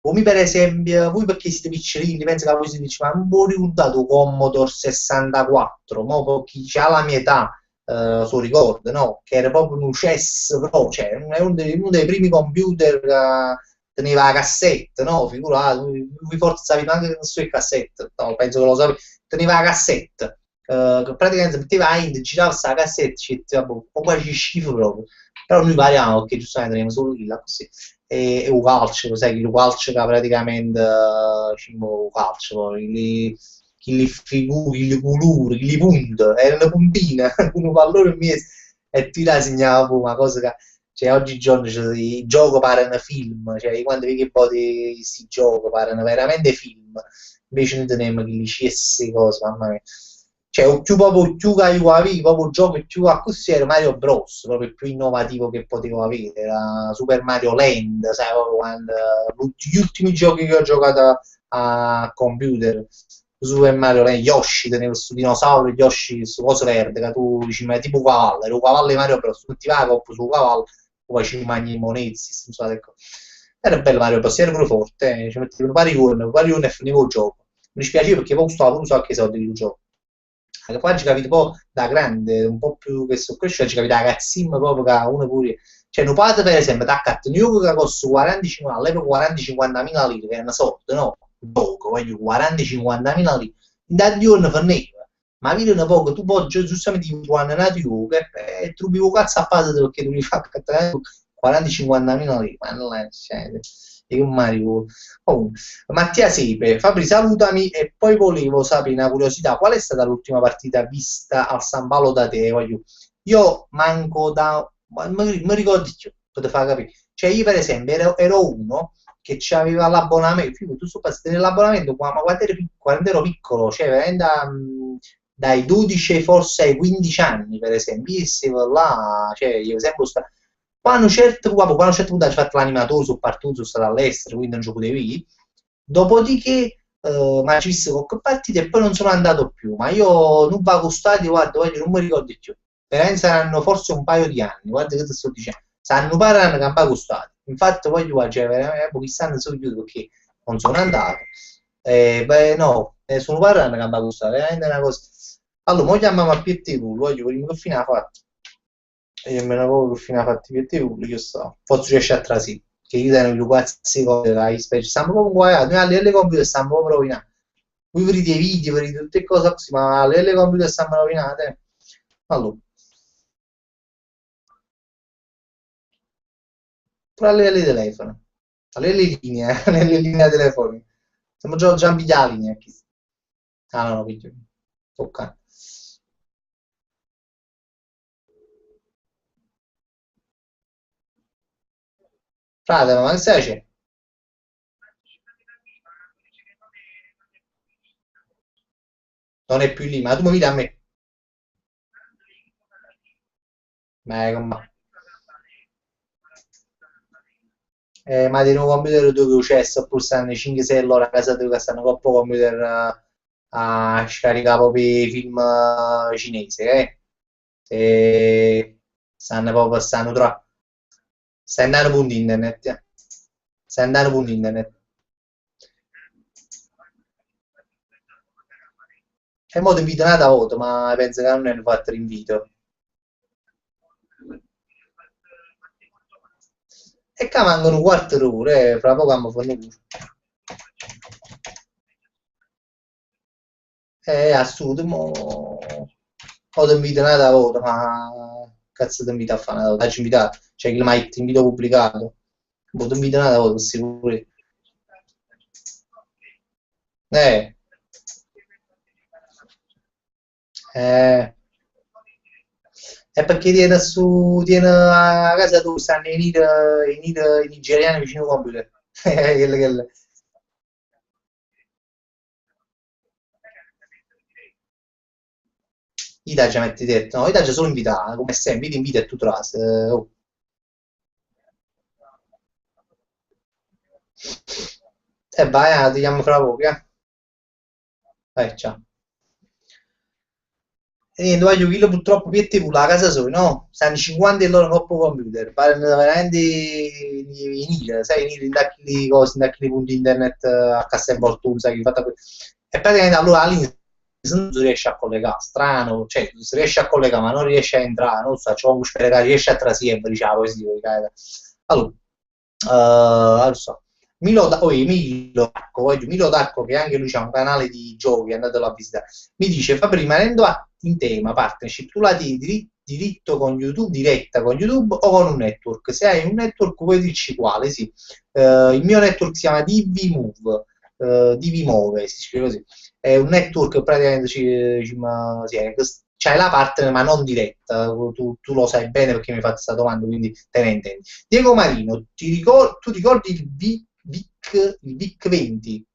come per esempio, voi perché siete piccolini, penso che voi si dice, ma non vi ho ricordato Commodore 64, mo chi ha la mia età, so ricorda, no? Che era proprio un CES Pro, cioè è uno dei primi computer che teneva la cassetta, no? Figurate, voi forse sapete anche che non so il cassette, no, penso che lo sapete, teneva la cassetta, che praticamente metteva in, girava questa cassetta, vabbè, un po' quasi schifo proprio, però noi pariamo perché giustamente teniamo solo quella così e o calcio, sai che il calcio che praticamente o calcio, chi li figuri, chi li colori, chi li punta, erano puntine, con un pallone in mezzo, e ti la segnava una cosa che cioè, oggigiorno cioè, i giochi parano film, cioè quando vedi che poi questi giochi parano veramente film, invece noi teniamo che li queste cose, mamma mia. Cioè, o più proprio più che io avevo, proprio gioco più a così era Mario Bros, proprio il più innovativo che potevo avere, era Super Mario Land, sai, proprio quando, gli ultimi giochi che ho giocato a computer, Super Mario Land, Yoshi, tenevo questo dinosauro, Yoshi, questo coso verde, che tu dici, ma è tipo un cavallo, era un cavallo di Mario Bros, tu ti vai a coppa sul cavallo, poi ci mangi i monezzi, insomma, ecco. Era bello Mario Bros, era pure forte, ci mettevo un pari giorni e finivo il gioco. Mi dispiace perché poi stavo pure un sacco di soldi di un gioco. Che poi ci capito un po' da grande, un po' più che sto crescendo, ci capito da cazzimma proprio che uno pure... Cioè, un padre per esempio, ti accatto un gioco che costa 45, all'epoca 40-50 mila lire, che è una sorte, no? Poco, voglio 40-50 mila lire. Da giorno finiva. Ma vedi un po' che tu poi giustamente quando è nato io, e trovi un cazzo a fare perché tu mi fai 40-50 mila lire, ma non è, cioè, è un Mario. Comunque, Mattia Sepe, Fabri, salutami e poi volevo sapere una curiosità, qual è stata l'ultima partita vista al San Paolo da te? Io manco da... mi ricordi più, per far capire. Cioè io per esempio ero uno che aveva l'abbonamento, tu sto passando l'abbonamento quando ero piccolo, cioè veramente dai 12 forse ai 15 anni per esempio, io stavo là, cioè io sempre stato quando a un certo punto hai fatto l'animatore, sono partito, sono stato all'estero, quindi non gioco devi. Dopodiché mi ci visto qualche partita e poi non sono andato più. Ma io non vado con stadio, guarda, non mi ricordo più. Veramente saranno forse un paio di anni, guarda che ti sto dicendo. Sanno parlano che non vado con stadio. Infatti voglio guarda, cioè, veramente quest'anno sono chiuso perché non sono andato. Beh, no, sono parlando che non vado con stadio, veramente una cosa. Allora, mo chiamiamo a Pietticulo, voglio prima che fine ha fatto. E io me ne avevo che fino a fatti vedere io sto. Forse riesce a trasì. Che io tengo più qualsiasi cosa che hai specie. Stiamo proprio guardando. Noi alle computer stiamo proprio rovinando. Voi vedete i video, vedete tutte cose così, ma alle computer stiamo rovinate. Allora, pure alle telefono. Alle linee, alle linee telefoniche. Stiamo già pigliando la linea. Ah no, no, piglio. Tocca. Frate, ma che stai facendo? Non è più lì, ma tu mi vedi a me. Ma ma di un computer dove c'è, oppure stanno 5-6 all'ora a casa dove stanno coppo computer a scaricare proprio i film cinesi, Se stanno proprio, stanno troppo. Stai andando punto internet, Stai andando punto internet. E mo ti invito un'altra volta, ma penso che non ne hanno fatto l'invito. E qua mancano un quarto d'ora, fra poco abbiamo fatto pure. Assurdo, mo ti invito un'altra volta, ma cazzo ti invito a fare una volta? Ti invitato, cioè che mai ti invito pubblicato. Mo ti invito un'altra volta, sicuro. Eh, eh, è perché tiene a casa tu, stanno i nigeriani vicino al computer. Italia metti detto, no, Italia solo invitata, come sempre, ti invita e tu tras. Oh. E vai, ti chiamo fra poco, eh? Ciao. E niente, voglio che purtroppo piette pure la casa solo, no? Stanno 50 e loro non può computer, parlano veramente in ira, sai, in ira, indacchi cose, indacchi punti internet a cassa in fortuna, sai, che fatta e praticamente allora all'inizio non si riesce a collegare, strano, cioè si riesce a collegare ma non riesce a entrare, non so, c'è un sperare che riesce a trasire, diciamo così, allora, non so. Milo Dacco, che anche lui ha un canale di giochi, andatelo a visitare, mi dice Fabri, rimanendo in tema partnership, tu la tieni diritto con YouTube, diretta con YouTube o con un network? Se hai un network puoi dirci quale, sì. Il mio network si chiama DVMove, DVMove, si scrive così. È un network praticamente sì, c'hai la partner ma non diretta, tu lo sai bene perché mi hai fatto questa domanda, quindi te ne intendi. Diego Marino, tu ricordi il VIC 20?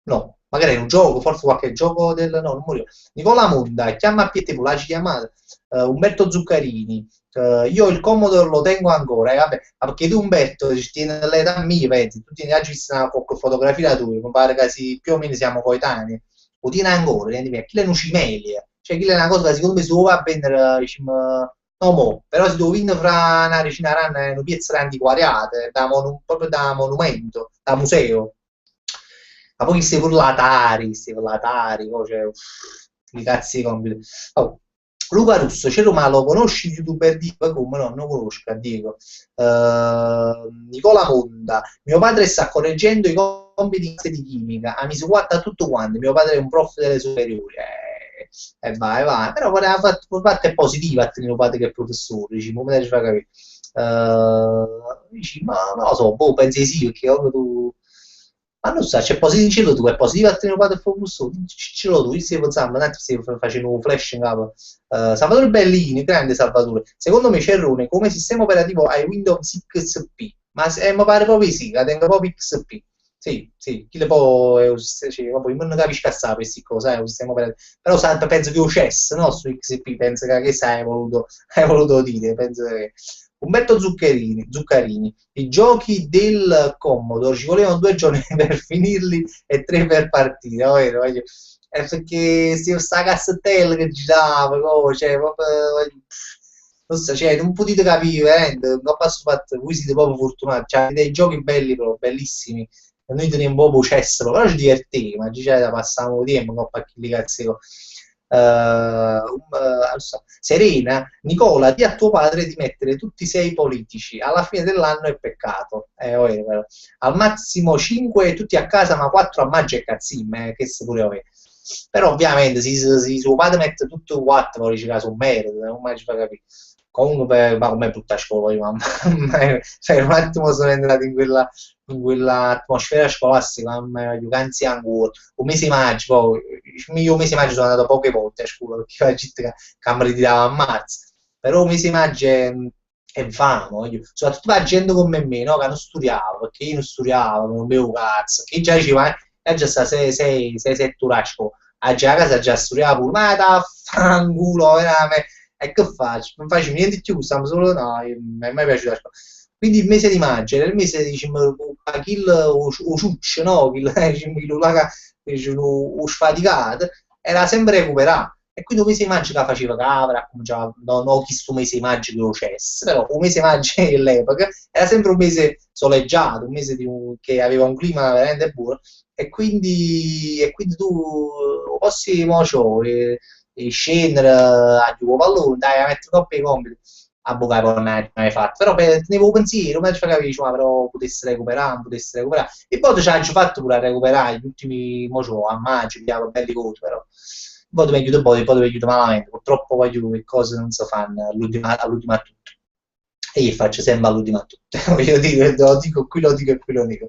No, magari è un gioco, forse qualche gioco del... No, non morivo. Nicola Monda, chiama a Pietro, l'hai chiamata. Umberto Zuccarini, io il Commodore lo tengo ancora, vabbè, ma perché tu Umberto ci tieni l'età mia, pensi, tu tieni oggi una fotografia tua, mi pare che più o meno siamo coetanei, lo tieni ancora, chi le nucimelie, cioè chi è una cosa che secondo me se va a vendere, diciamo, no mo, però se devo vincere fra una decina d'anni, una piazza antiquariate, proprio da monumento, da museo. Ma poi stai per l'Atari, cioè, i cazzi di compiti. Oh, Luca Russo, c'è ma lo conosci il youtuber Diego? Come no, non lo conosco, a Diego. Nicola Monda, mio padre sta correggendo i compiti di chimica, mi si guarda tutto quanto, mio padre è un prof delle superiori, vai, vai, però parte è positiva a mio padre che è professore, dici, come ti fa capire? Dici, ma non lo so, boh, pensi di sì, perché proprio tu... Ma non so, c'è positivo tu, è positivo a tenere quadro e focusso, ce l'ho tu, io stai pensando, tanto stai facendo un flash in capo. Salvatore Bellini, grande Salvatore, secondo me Cerrone come sistema operativo hai Windows XP, ma mi pare proprio sì, la tengo proprio XP. Sì, sì, chi le può, cioè, proprio, non capisco assai queste cose, è un sistema operativo. Però penso che UCS, no, su XP, penso che sai, hai voluto dire, penso che... Umberto Zuccarini, i giochi del Commodore ci volevano 2 giorni per finirli e 3 per partire, vero? È perché sta cassettella che girava, cioè, proprio, non so, cioè, non potete capire, veramente, non posso fatto, voi siete proprio fortunati, cioè, dei giochi belli proprio, bellissimi, e noi teniamo proprio cesso, però ci divertiamo, cioè, passavamo tempo, non a chi li cazzo. Serena, Nicola, di a tuo padre di mettere tutti i 6 politici, alla fine dell'anno è peccato. Al massimo 5 tutti a casa, ma 4 a maggio e cazzime, che se pure però ovviamente se suo padre mette tutto 4, poi dice che sono merito, non mai ci fa capire. Comunque, ma come brutta scuola, io, mamma. Cioè, un attimo sono entrato in quella atmosfera scolastica, mamma mia, anzi ancora, un mese di maggio, poi, io un mese di maggio sono andato poche volte a scuola, perché la gente che mi ritirava a marzo, però un mese di maggio è vano, soprattutto la gente come me, no, che non studiava, perché io non studiavo, non avevo cazzo, che già diceva, già sta 6-7 ore a scuola, a casa già studiavo pure, ma da fanculo, veramente, e che faccio? Non faccio niente di più, stiamo solo no, mi è mai piaciuto la scuola. Quindi il mese di maggio era il mese diciamo kill o ciuccio, no? Kill, diciamo, o sfaticato, era sempre recuperato. E quindi un mese di maggio che faceva capra, cominciava, no, chi sto mese di maggio che lo cesse, però un mese di maggio all'epoca era sempre un mese soleggiato, un mese che aveva un clima veramente buono, e quindi tu lo prossimo show, e scendere a giocare pallone, dai, a mettere troppi compiti a bucare poi non hai fatto, però tenevo pensiero, ma ci fa capire, ma però potesse recuperare, potesse recuperare, e poi ci hanno fatto pure a recuperare gli ultimi mocio a maggio, pigliavo belli voti, però poi mi aiuta poi mi aiuta malamente, purtroppo voglio che cose non si fanno all'ultima a tutto. E gli faccio sempre all'ultima a tutte, voglio dire, lo dico qui, lo dico e qui lo dico.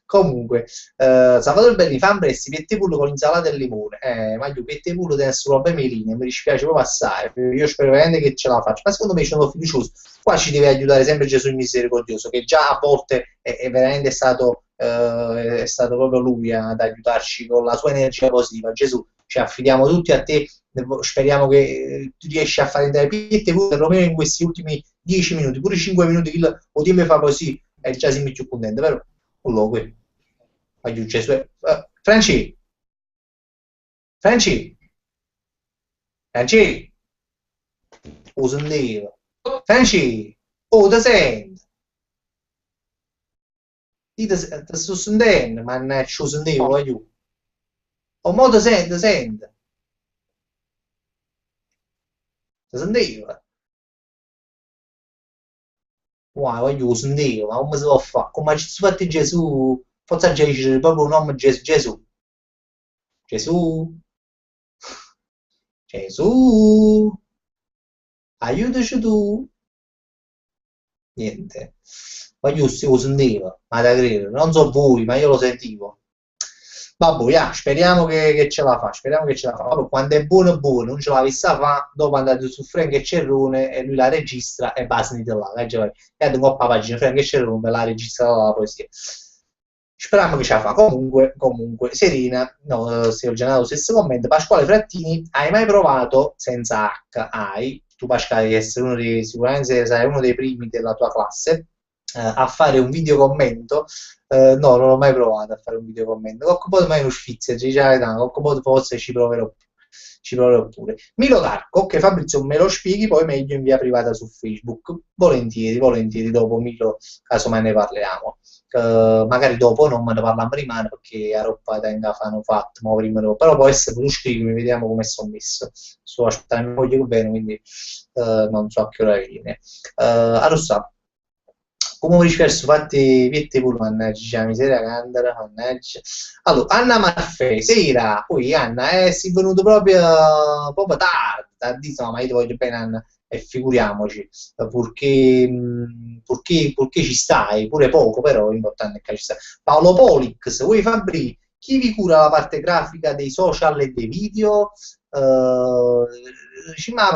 Comunque, Salvatore Belli fa un presti, piette pure con l'insalata e limone, ma io piette pure deve essere roba meline, mi dispiace proprio assai, io spero veramente che ce la faccio, ma secondo me sono fiducioso, qua ci deve aiutare sempre Gesù il misericordioso, che già a volte è veramente è stato proprio lui ad aiutarci con la sua energia positiva. Gesù, ci affidiamo tutti a te, speriamo che tu riesci a fare entrare piette pure perlomeno in questi ultimi 10 minuti, pure 5 minuti, o ti mi fa così, e già si mi più contento, però comunque aiuto Gesù. Franci, Franci, Franci, o sentivo, Franci, oh, ti senti? Io ti sto sentendo, ma non ci sentivo, aiuto. O mo ti senti, ti senti, ti sentivo? Wow, voglio sentivo, ma come si può fare? Come ci sono fatti Gesù? Forse già dice proprio un nome Gesù, Gesù, Gesù, Gesù, aiutaci tu. Niente. Ma io lo sentivo, ma da credere, non so voi, ma io lo sentivo. Vabbè, yeah, speriamo che ce la fa, speriamo che ce la fa. Vabbè, quando è buono buono, non ce la vista fa, dopo andate su Frank e Cerrone e lui la registra e basta, finite là. E ad un po' pagina Frank e Cerrone me la registra la poesia. Speriamo che ce la fa. Comunque, Serena, no, se ho generato lo stesso commento. Pasquale Frattini, hai mai provato, senza H, hai, tu Pasquale, devi essere sicuramente sarai uno dei primi della tua classe, a fare un video commento. No, non ho mai provato a fare un video commento. Qualche volta mai uno sfizio, qualche volta forse ci proverò pure. Milo Darko, ok Fabrizio, me lo spieghi poi meglio in via privata su Facebook. Volentieri, volentieri, dopo Milo, casomai ne parliamo. Magari dopo non me ne parla prima perché a roba tenga fanno fatto, ma prima dopo. Però può essere tu scrivimi, vediamo come sono messo. Sto aspettando, mi voglio bene, quindi non so a che ora viene. Allora, come rispetto fatti viette pure, mannaggia, miseria candela, mannaggia. Allora, Anna Maffei, sera, poi Anna, si è venuto proprio tardi, tardissimo, ma io ti voglio bene Anna, e figuriamoci, purché ci stai, pure poco, però l'importante è che ci stai. Paolo Polix, voi Fabri, chi vi cura la parte grafica dei social e dei video? Ma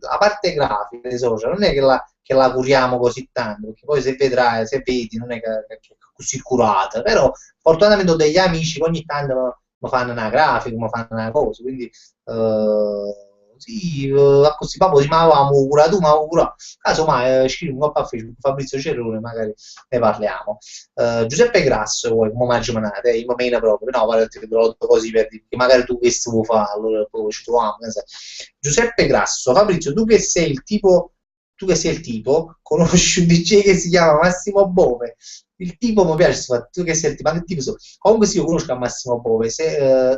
la parte grafica dei social non è che la curiamo così tanto, perché poi se vedrai, se vedi, non è che è così curata, però fortunatamente ho degli amici che ogni tanto mi fanno una grafica, mi fanno una cosa, quindi sì, così proprio si ma avevamo cura tu, ma cura. Casomai scrivi un po' a Facebook, Fabrizio Cerrone, magari ne parliamo. Giuseppe Grasso, poi, come mangiate, io meno proprio, no, guarda, te lo dico così per dire, che magari tu che vuoi fare, allora poi ci troviamo. Giuseppe Grasso, Fabrizio, tu che sei il tipo, conosci un DJ che si chiama Massimo Bove. Il tipo mi piace, tu che sei il tipo, ma che tipo so? Comunque sì, io conosco a Massimo Bove,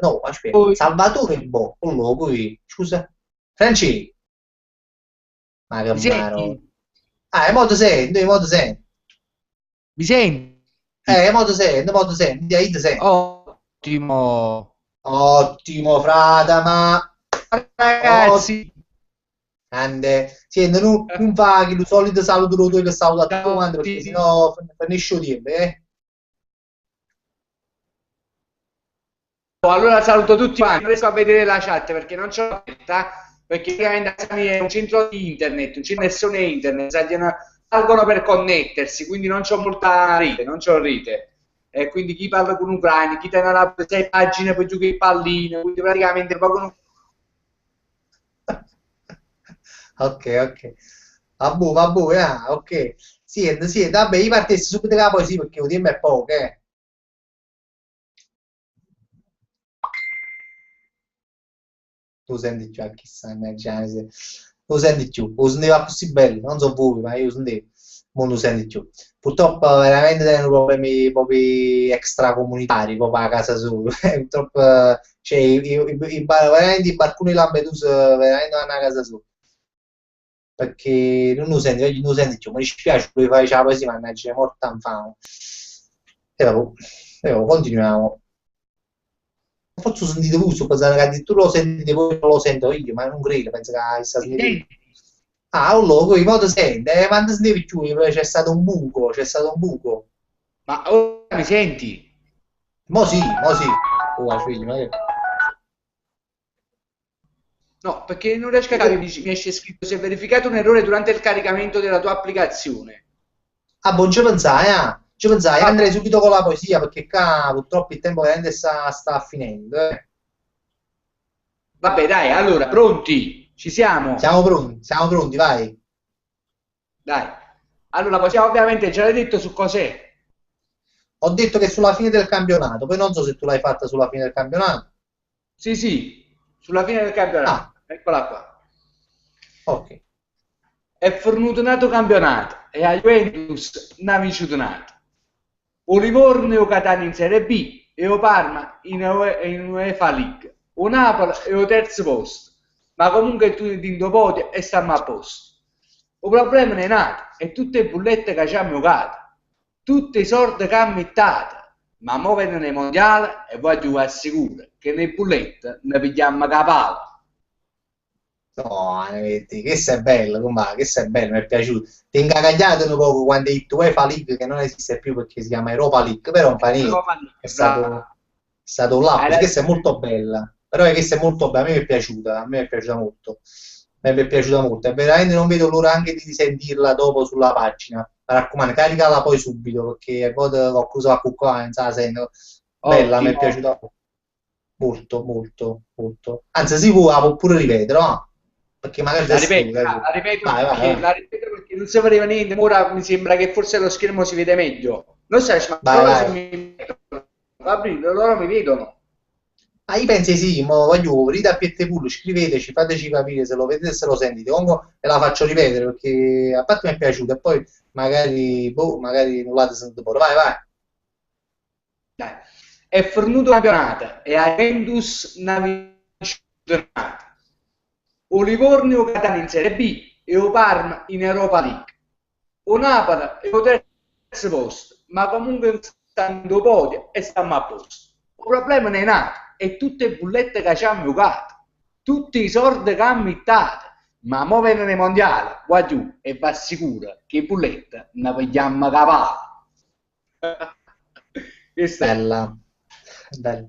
no, aspetta, Poi, Salvatore Bo, quello, poi, scusa, Francesco, ma che mi mano. senti? Ah, è modo senti. Mi senti? È modo senti, io ti sento. Ottimo. Ottimo, frata, ma... Oh, Ragazzi, grande. Senti, non fa che il solito saluto lo tuo che saluta a tutto ciao a quanto, perché tutti. sennò finisce il tempo, eh? Allora saluto tutti quanti. Non riesco a vedere la chat perché non c'ho aperta, perché praticamente a casa mia è un centro di internet, un centro di connessione internet, salgono per connettersi, quindi non c'ho molta rete, non c'ho rete. E quindi chi parla con ucraini, chi tiene la 6 pagine, poi gioca il pallino, quindi praticamente poco. Ok, ok. Vabbè, ok. Sì, vabbè, io partessi subito da poi sì, perché il tempo è poco, eh. Tu senti già chissà, mannaggia, lo senti più, lo sentiva così bello, non so voi, ma io lo sentivo, non lo senti più. Purtroppo veramente hanno problemi proprio extracomunitari, proprio a casa sua, purtroppo cioè, veramente i barconi di Lampedusa veramente vanno a casa sua, perché non lo senti, oggi non lo senti più, mi dispiace, lui fare la poesia, mannaggia, è morta infame. E dopo, continuiamo. Forse lo sentite voi, sto pensando che addirittura lo sentite voi, non lo sento io, ma non credo, penso che sta Mi sentendo io. senti? Ah, allora, poi modo sente, ma non sentivi più, c'è stato un buco, c'è stato un buco. Ma ora mi senti? Mo sì. Oh, figlio, ma che... No, perché non riesco a capire, mi esce scritto si è verificato un errore durante il caricamento della tua applicazione. Ah, buon ci pensai, ah. Ci pensai, Va, andrei subito con la poesia, perché qua purtroppo il tempo veramente sta finendo, eh. vabbè, dai, allora, pronti? Ci siamo? Siamo pronti, vai. Dai. Allora, possiamo ovviamente, già l'hai detto su cos'è. Ho detto che sulla fine del campionato, poi non so se tu l'hai fatta sulla fine del campionato. Sì, sì, sulla fine del Ah, campionato. Eccola qua. ok. È fortunato campionato e a Juventus non ha vinto nato. O Livorno e o Catania in Serie B e o Parma in UEFA League. O Napoli e o terzo posto. Ma comunque tu ti podio e stiamo a posto. Il problema non è nato e tutte le bullette che ci hanno giocato. Tutte i soldi che hanno mettato. Ma ora vengono nei mondiali e voglio assicurare che nei bullette ne pigliamo capale. No, vedi, questo è bello, com'è? Questo è bello, mi è piaciuto. Ti è incagagliato un poco quando hai detto UEFA League che non esiste più perché si chiama Europa League, però non fa niente. È stato, Bravo. stato là, Hai perché questa è ragione. molto bella, però è questa è molto bella, a me mi è piaciuta, a me è piaciuta molto, a me mi è piaciuta molto, e veramente non vedo l'ora anche di sentirla dopo sulla pagina, mi raccomando, caricala poi subito, perché poi qualcosa va qua, non sa, sento, bella, mi è Ottimo. piaciuta molto, molto, molto, anzi si può pure rivedere, no? Perché magari La adesso ripeto, vai, vai, vai, la ripeto perché non si vedeva niente, ma ora mi sembra che forse allo schermo si vede meglio. Non so, ma vai, loro se vai. mi vedono, Fabrizio, loro mi vedono. Ah, io penso sì, mo voglio venite a Pietepullo, scriveteci, fateci capire se lo vedete e se lo sentite. Comunque ve la faccio ripetere perché a parte mi è piaciuta e poi magari, boh, magari non l'avete sentito pure. Vai, vai. Dai. È fornuto campionato e a Juventus una campionato. O Livorno Catania in Serie B e o Parma in Europa League. O Napoli è o terzo posto, ma comunque stando podio e stiamo a posto. Il problema non è nato, è tutte le bullette che ci hanno giocato, tutti i soldi che hanno mittato. Ma mo vengono i mondiali, qua giù, e va sicuro che i bullette ne vogliamo cavare. Questo è. Bella, bella,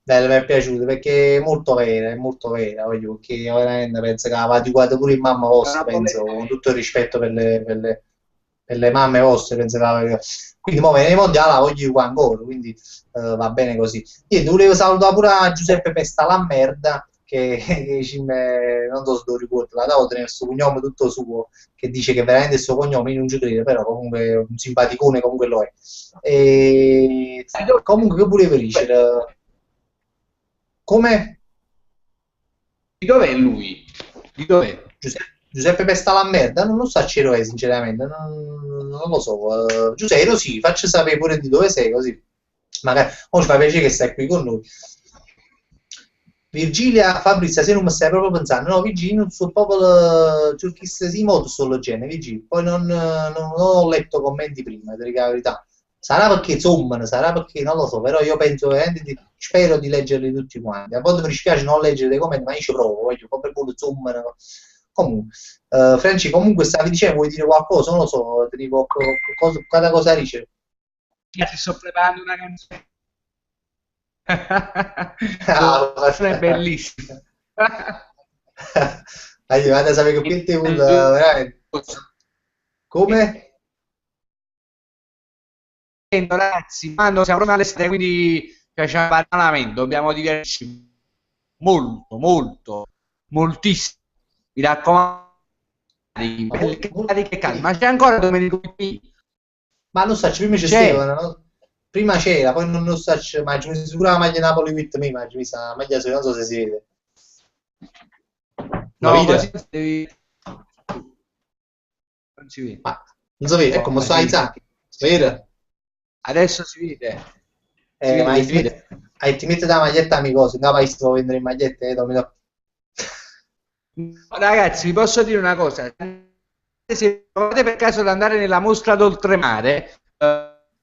bella, mi è piaciuta perché è molto vera, voglio, perché veramente penso che avete guardato pure in mamma È vostra, una penso, bolletta con vera. tutto il rispetto per le mamme vostre, penso che quindi mo viene mondiale, la voglio qua ancora, quindi va bene così. Niente, volevo salutare pure a Giuseppe Pesta la merda, che non so se lo ricordo, la davo tenere il suo cognome tutto suo, che dice che veramente il suo cognome io non ci credo, però comunque è un simpaticone comunque lo è. E comunque che volevo dicere? Come Di dov'è lui? Di dov'è? Giuseppe Pesta la merda? Non lo so a Ciro è, sinceramente, non lo so. Giuseppe, sì, faccio sapere pure di dove sei, così magari oh, ci fa piacere che stai qui con noi. Virgilia, Fabrizia, se non mi stai proprio pensando, no, Virgilia, non so proprio turchista di modo solo genere, Virgilia. Poi non ho letto commenti prima, ti dico la verità. Sarà perché zoomano, sarà perché non lo so, però io penso veramente spero di leggerli tutti quanti. A volte mi dispiace non leggere dei commenti, ma io ci provo, voglio proprio quello zoomano. Comunque, Franci, comunque stavi dicendo, vuoi dire qualcosa? Non lo so, ti dico cada cosa dice. Ti sto preparando una canzone. Ah, È bellissima. vado a sapere che più te veramente. Come? Ragazzi, quando siamo proprio all'estate, quindi facciamo parlamento, dobbiamo divertirci molto, molto, moltissimo. Mi raccomando, Ma cariche calme. Ma c'è ancora Domenico qui? ma non so, prima c'è C'è? Stefano, no? Prima c'era, poi non so, ma ci mi sicura la maglia Napoli with me, ma ci mi sa la maglia, non so se si vede. Ma No, così vede? non si vede. Ma non so, vede, ecco, ma Oh, sto sì. Isaac, vede? Adesso si vede. Ma Si vede. ti mette la maglietta amico, non vai sto a vendere in magliette, Ragazzi, vi posso dire una cosa. Se provate per caso ad andare nella mostra d'oltremare,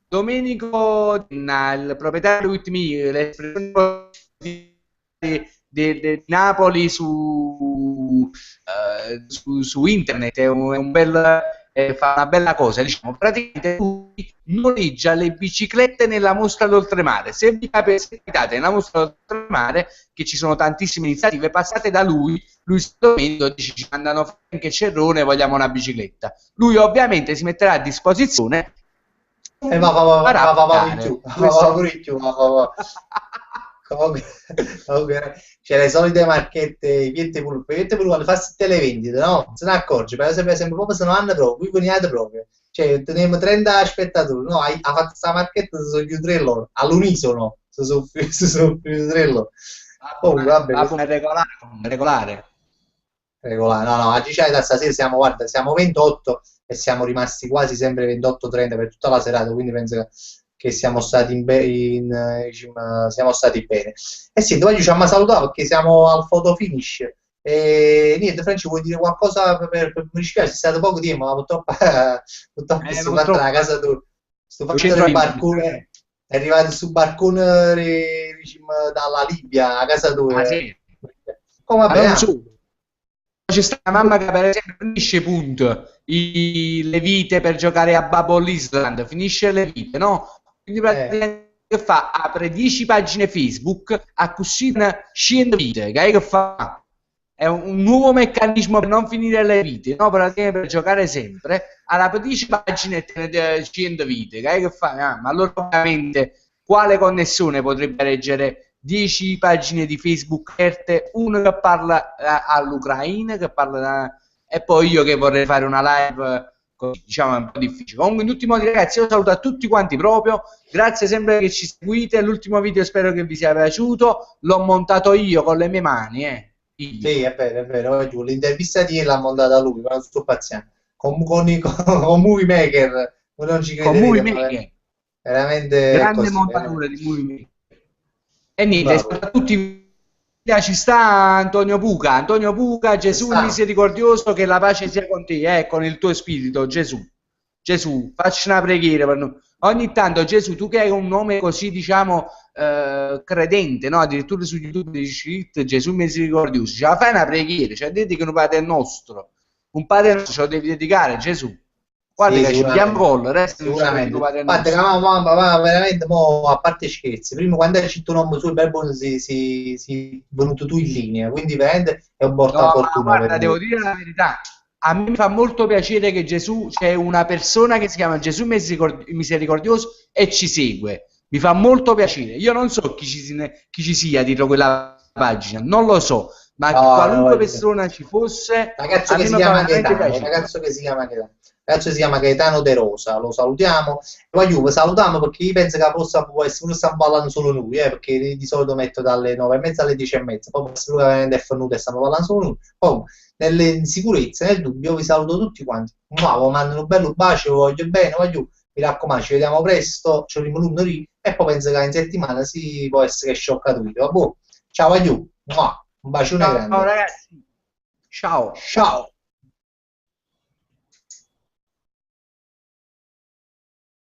Domenico, il proprietario di Whitme, l'espressione di Napoli su internet, è un bel, fa una bella cosa. Diciamo, praticamente lui noleggia le biciclette nella mostra d'oltremare. Se vi capitate nella mostra d'oltremare, che ci sono tantissime iniziative, passate da lui. Lui Domenico dice ci mandano Frank e Cerrone, vogliamo una bicicletta. Lui ovviamente si metterà a disposizione E farà va pure in pagare. giù, va pure in giù, va. Comunque, comunque, c'è le solite marchette, i piette pure quando fa le vendite, no? Se ne accorge, per esempio, proprio se non hanno proprio, qui con i proprio. Cioè, teniamo 30 spettatori, no? Ha fatto questa marchetta, se sono chiusi tre loro, all'unisono, se sono chiusi tre loro. Comunque, vabbè, Regolare, regolare. regolare. No, no, oggi c'è da stasera siamo, guarda, siamo 28 e siamo rimasti quasi sempre 28-30 per tutta la serata, quindi penso che siamo stati siamo stati bene. E sì, oggi ci abbiamo salutato perché siamo al photo finish. E niente, Franci, vuoi dire qualcosa mi dispiace, è stato poco tempo, ma purtroppo, purtroppo sto fatto la Purtroppo casa sto non fatto c'entro il niente. barcone, è arrivato sul barcone diciamo, dalla Libia a casa tua. Ah, sì. Come Ma vabbè, non solo. C'è sta una mamma che per esempio finisce punto le vite per giocare a Bubble Island, finisce le vite, no? Quindi eh. praticamente che fa? Apre 10 pagine Facebook a così 100 vite, che fa? È un nuovo meccanismo per non finire le vite, no? Per giocare sempre, alla 10 pagine e 100 vite, che fa? Ma allora ovviamente quale connessione potrebbe leggere 10 pagine di Facebook aperte, uno che parla all'Ucraina, che parla e poi io che vorrei fare una live, diciamo, è un po' difficile. Comunque in tutti i modi, ragazzi, io saluto a tutti quanti proprio, grazie sempre che ci seguite. L'ultimo video spero che vi sia piaciuto, l'ho montato io con le mie mani, Sì, è vero, giù. L'intervista di ieri l'ha montata lui, ma non sto paziente. Con Movie Maker, voi non ci con Movie crederete, ma Maker, veramente grande così, montatore di Movie Maker. E niente, bravo. a tutti ci sta Antonio Puca, Ci Gesù il sta. misericordioso, che la pace sia con te e con il tuo spirito, Gesù. Gesù, facci una preghiera per noi. Ogni tanto Gesù, tu che hai un nome così, diciamo, credente, no? Addirittura su YouTube dici Gesù misericordioso, ce la fai una preghiera, cioè devi che un padre nostro ce lo devi dedicare, Gesù. Guarda Sì, che ci pigliamo sicuramente. gol, il resto non ce lo vedi, Sicuramente. un padre Guarda, che nostro. mamma, veramente, mo, a parte scherzi, prima quando hai scritto un nome sul Belbon si venuto tu in linea, quindi veramente è un No, porta ma fortuna per guarda, devo voi. dire la verità. A me fa molto piacere che Gesù, c'è una persona che si chiama Gesù Misericordioso e ci segue. Mi fa molto piacere. Io non so chi ci sia dietro quella pagina, non lo so, ma No, no, qualunque persona ci fosse, ragazzo a che me si mi fa chiama veramente Gaetano, piacere. ragazzo che si chiama Gaetano. Ragazzo che si chiama Gaetano De Rosa, lo salutiamo. Voglio salutiamo perché io penso che la prossima può essere uno sta ballando solo noi, perché di solito metto dalle 9:30 alle 10:30, poi può essere che veramente è venuto e stiamo parlando solo noi. Poi, nelle insicurezze, nel dubbio, vi saluto tutti quanti. Wow, vi mando un bello bacio, vi voglio bene, voglio, mi raccomando, ci vediamo presto, ci vediamo lì e poi penso che in settimana si può essere che scioccato video. Vabbè, ciao, voglio, un bacione Ciao grande. ragazzi, ciao. Ciao.